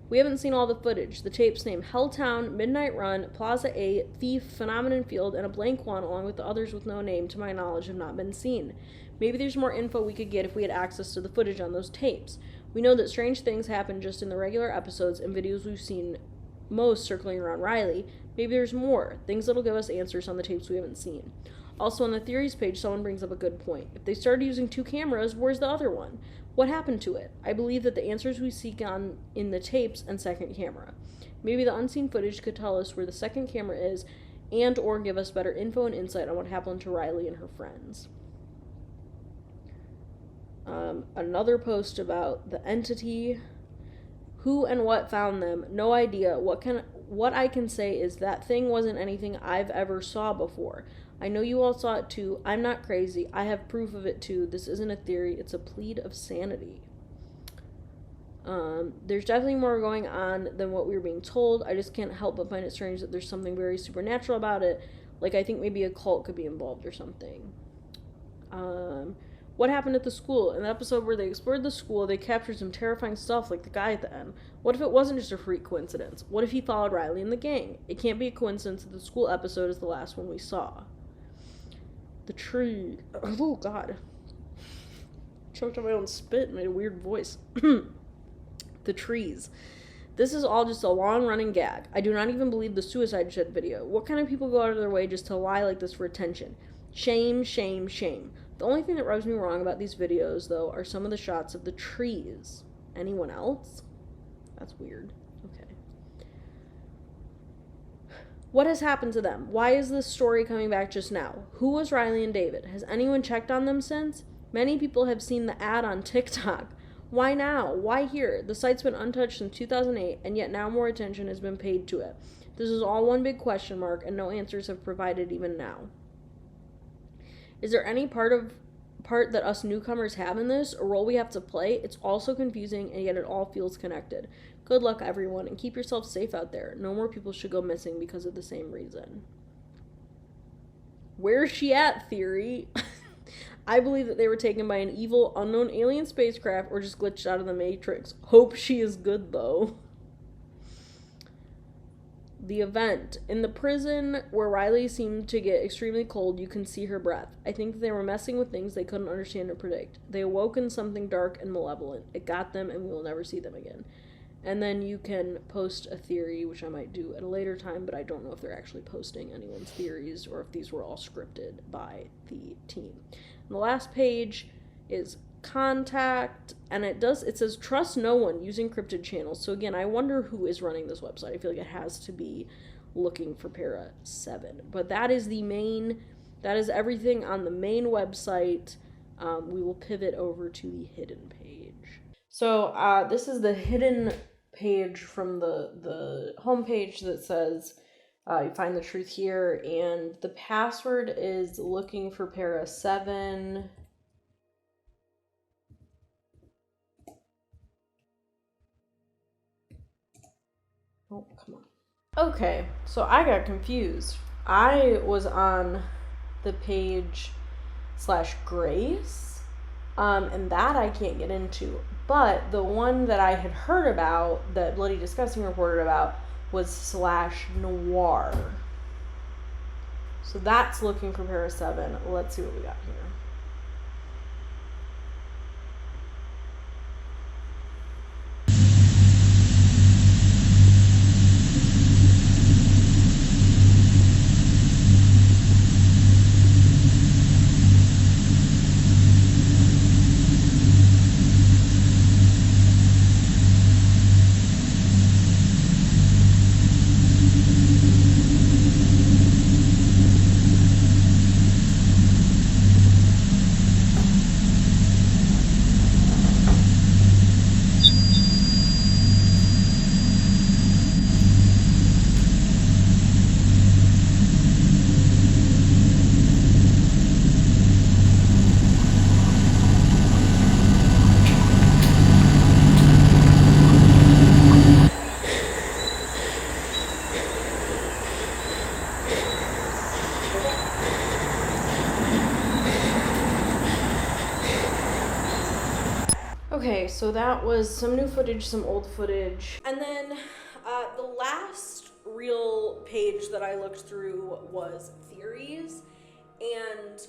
We haven't seen all the footage. The tapes name Helltown, Midnight Run, Plaza 8, Thief, Phenomenon Field, and a blank one, along with the others with no name, to my knowledge, have not been seen. Maybe there's more info we could get if we had access to the footage on those tapes. We know that strange things happen just in the regular episodes and videos we've seen most circling around Riley. Maybe there's more, things that'll give us answers on the tapes we haven't seen. Also, on the theories page, someone brings up a good point. If they started using 2 cameras, where's the other one? What happened to it? I believe that the answers we seek on in the tapes and second camera. Maybe the unseen footage could tell us where the second camera is and or give us better info and insight on what happened to Riley and her friends. Another post about the entity. Who and what found them? No idea. What I can say is that thing wasn't anything I've ever saw before. I know you all saw it too. I'm not crazy. I have proof of it too. This isn't a theory. It's a plea of sanity. There's definitely more going on than what we were being told. I just can't help but find it strange that there's something very supernatural about it. Like, I think maybe a cult could be involved or something. What happened at the school? In the episode where they explored the school, they captured some terrifying stuff like the guy at the end. What if it wasn't just a freak coincidence? What if he followed Riley and the gang? It can't be a coincidence that the school episode is the last one we saw. The tree. Oh, God. Choked on my own spit and made a weird voice. The trees. This is all just a long-running gag. I do not even believe the suicide shed video. What kind of people go out of their way just to lie like this for attention? Shame, shame, shame. The only thing that rubs me wrong about these videos, though, are some of the shots of the trees. Anyone else? That's weird. Okay. What has happened to them? Why is this story coming back just now? Who was Riley and David? Has anyone checked on them since? Many people have seen the ad on TikTok. Why now? Why here? The site's been untouched since 2008, and yet now more attention has been paid to it. This is all one big question mark, and no answers have provided even now. Is there any part that us newcomers have in this, a role we have to play? It's all so confusing, and yet it all feels connected. Good luck, everyone, and keep yourself safe out there. No more people should go missing because of the same reason. Where's she at, theory? I believe that they were taken by an evil, unknown alien spacecraft or just glitched out of the Matrix. Hope she is good, though. The event. In the prison where Riley seemed to get extremely cold, you can see her breath. I think that they were messing with things they couldn't understand or predict. They awoke in something dark and malevolent. It got them, and we will never see them again. And then you can post a theory, which I might do at a later time, but I don't know if they're actually posting anyone's theories or if these were all scripted by the team. And the last page is contact, and it says trust no one using cryptid channels. So again, I wonder who is running this website. I feel like it has to be looking for Para 7. But that is everything on the main website. We will pivot over to the hidden page. So this is the hidden page from the homepage that says you find the truth here, and the password is looking for Para 7. Oh, come on. Okay, so I got confused. I was on the page /Grace, and that I can't get into. But the one that I had heard about, that Bloody Disgusting reported about, was /Noir. So that's looking for Para 7. Let's see what we got here. Okay, so that was some new footage, some old footage. And then the last real page that I looked through was theories. And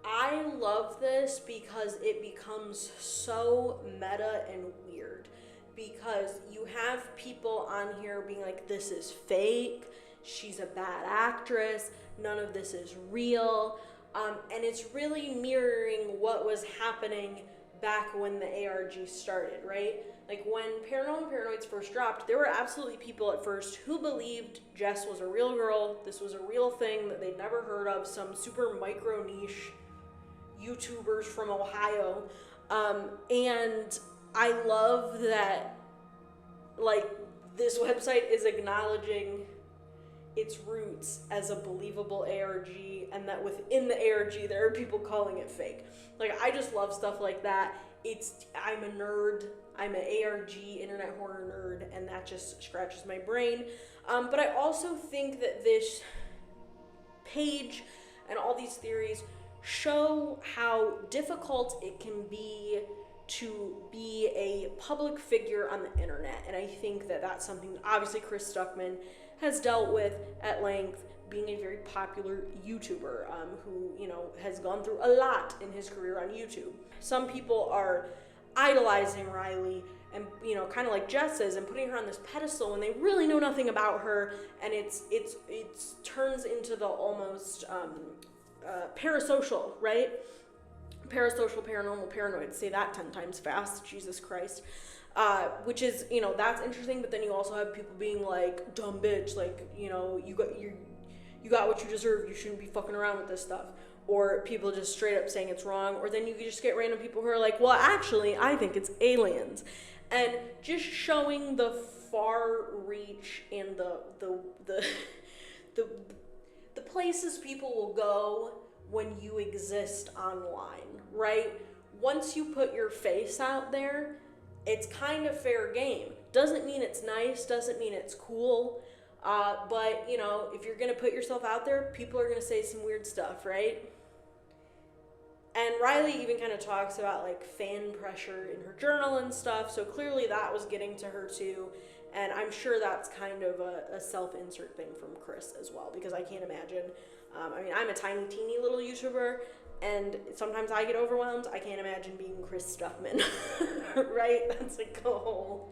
I love this because it becomes so meta and weird. Because you have people on here being like, this is fake, she's a bad actress, none of this is real. And it's really mirroring what was happening back when the ARG started, right? Like when Paranormal Paranoids first dropped, there were absolutely people at first who believed Jess was a real girl, this was a real thing that they'd never heard of, some super micro niche YouTubers from Ohio. And I love that, like, this website is acknowledging its roots as a believable ARG, and that within the ARG there are people calling it fake. Like, I just love stuff like that. I'm a nerd. I'm an ARG internet horror nerd, and that just scratches my brain. But I also think that this page and all these theories show how difficult it can be to be a public figure on the internet. And I think that that's something that obviously Chris Stuckman has dealt with at length, being a very popular YouTuber who, you know, has gone through a lot in his career on YouTube. Some people are idolizing Riley and, you know, kind of like Jess is, and putting her on this pedestal when they really know nothing about her, and it's turns into the almost parasocial, right? Parasocial, paranormal, paranoids. Say that 10 times fast, Jesus Christ. Which is, you know, that's interesting, but then you also have people being like, dumb bitch, like, you know, you got what you deserve, you shouldn't be fucking around with this stuff. Or people just straight up saying it's wrong, or then you just get random people who are like, well, actually, I think it's aliens. And just showing the far reach and the places people will go when you exist online, right? Once you put your face out there, it's kind of fair game. Doesn't mean it's nice, doesn't mean it's cool, but, you know, if you're gonna put yourself out there, people are gonna say some weird stuff, right? And Riley even kind of talks about like fan pressure in her journal and stuff, so clearly that was getting to her too. And I'm sure that's kind of a self-insert thing from Chris as well, because I can't imagine. I mean, I'm a tiny, teeny little YouTuber, and sometimes I get overwhelmed. I can't imagine being Chris Stuckman, right? That's like a whole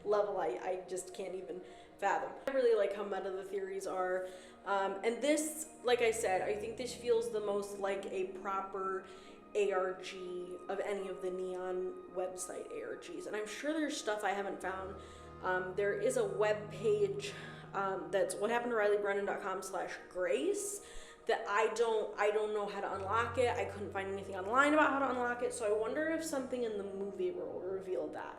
level I just can't even fathom. I really like how meta the theories are. And this, like I said, I think this feels the most like a proper ARG of any of the Neon website ARGs. And I'm sure there's stuff I haven't found. There is a web page that's whathappenedtoRileyBrennan.com/grace that I don't know how to unlock it. I couldn't find anything online about how to unlock it, so I wonder if something in the movie will reveal that.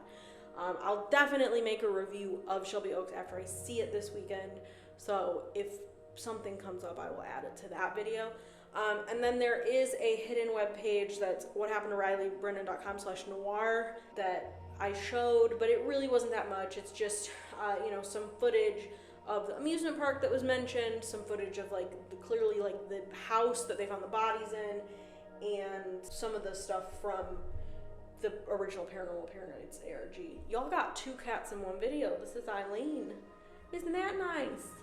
I'll definitely make a review of Shelby Oaks after I see it this weekend, so if something comes up, I will add it to that video. And then there is a hidden web page that's whathappenedtoRileyBrennan.com/noir that I showed, but it really wasn't that much. It's just, you know, some footage of the amusement park that was mentioned, some footage of like clearly like the house that they found the bodies in, and some of the stuff from the original Paranormal Paranoids ARG. Y'all got 2 cats in one video. This is Eileen. Isn't that nice?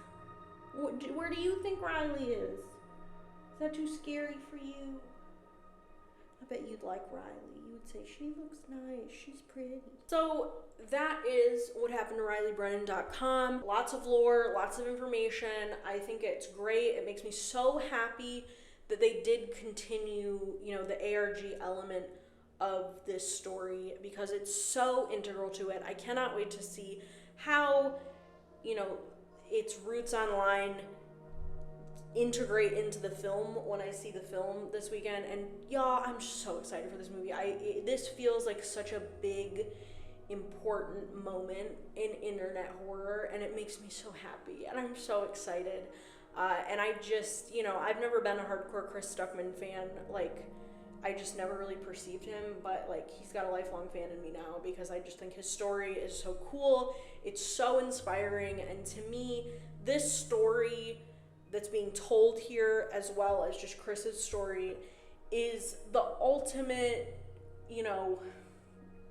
Where do you think Riley is? Is that too scary for you? I bet you'd like Riley. You would say, she looks nice, she's pretty. So that is whathappenedtoRileyBrennan.com. Lots of lore, lots of information. I think it's great. It makes me so happy that they did continue, you know, the ARG element of this story, because it's so integral to it. I cannot wait to see how, you know, its roots online integrate into the film when I see the film this weekend. And y'all, I'm so excited for this movie. This feels like such a big, important moment in internet horror, and it makes me so happy, and I'm so excited. And I just, you know, I've never been a hardcore Chris Stuckman fan. Like, I just never really perceived him, but like, he's got a lifelong fan in me now, because I just think his story is so cool. It's so inspiring, and to me, this story that's being told here, as well as just Chris's story, is the ultimate, you know,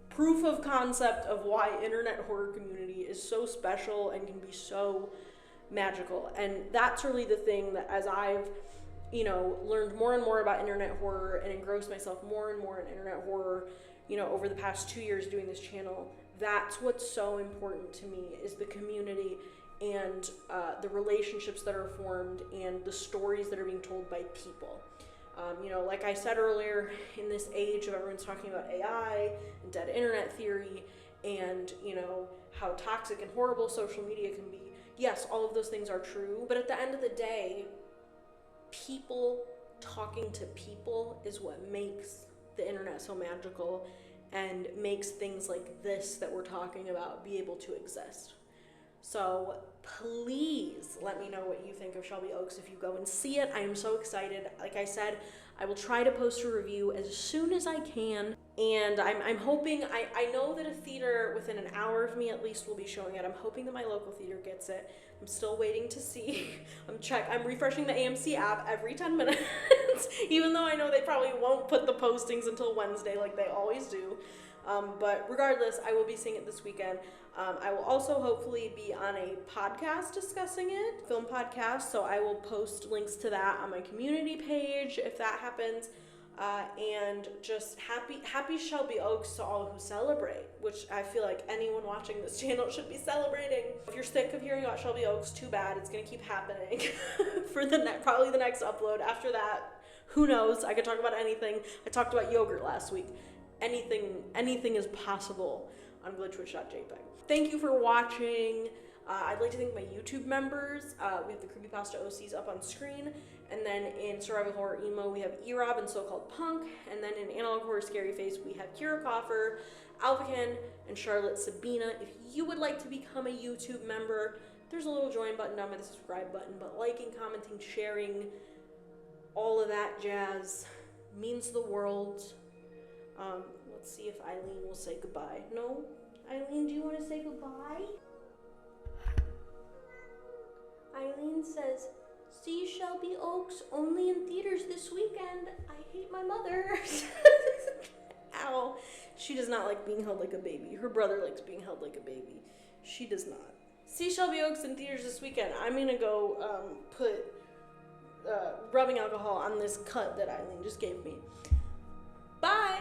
proof of concept of why internet horror community is so special and can be so magical. And that's really the thing that, as I've, you know, learned more and more about internet horror and engrossed myself more and more in internet horror, you know, over the past 2 years doing this channel, that's what's so important to me, is the community and the relationships that are formed and the stories that are being told by people. You know, like I said earlier, in this age of everyone's talking about AI and dead internet theory and, you know, how toxic and horrible social media can be, yes, all of those things are true, but at the end of the day, people talking to people is what makes the internet so magical and makes things like this that we're talking about be able to exist. So please let me know what you think of Shelby Oaks if you go and see it. I am so excited. Like I said, I will try to post a review as soon as I can. And I'm hoping, I know that a theater within an hour of me at least will be showing it. I'm hoping that my local theater gets it. I'm still waiting to see. I'm refreshing the AMC app every 10 minutes, even though I know they probably won't put the postings until Wednesday like they always do. But regardless, I will be seeing it this weekend. I will also hopefully be on a podcast discussing it, film podcast, so I will post links to that on my community page if that happens. And just happy Shelby Oaks to all who celebrate, which I feel like anyone watching this channel should be celebrating. If you're sick of hearing about Shelby Oaks, too bad. It's gonna keep happening for probably the next upload. After that, who knows? I could talk about anything. I talked about yogurt last week. Anything is possible on GlitchWitch.JPG. Thank you for watching. I'd like to thank my YouTube members. We have the Creepypasta OCs up on screen. And then in Survival Horror Emo, we have E-Rob and So-Called Punk. And then in Analog Horror Scary Face, we have Kira Coffer, Alvacan, and Charlotte Sabina. If you would like to become a YouTube member, there's a little join button down by the subscribe button. But liking, commenting, sharing, all of that jazz means the world. Let's see if Eileen will say goodbye. No? Eileen, do you want to say goodbye? Eileen says, see Shelby Oaks only in theaters this weekend. I hate my mother. Ow. She does not like being held like a baby. Her brother likes being held like a baby. She does not. See Shelby Oaks in theaters this weekend. I'm going to go put rubbing alcohol on this cut that Eileen just gave me. Bye!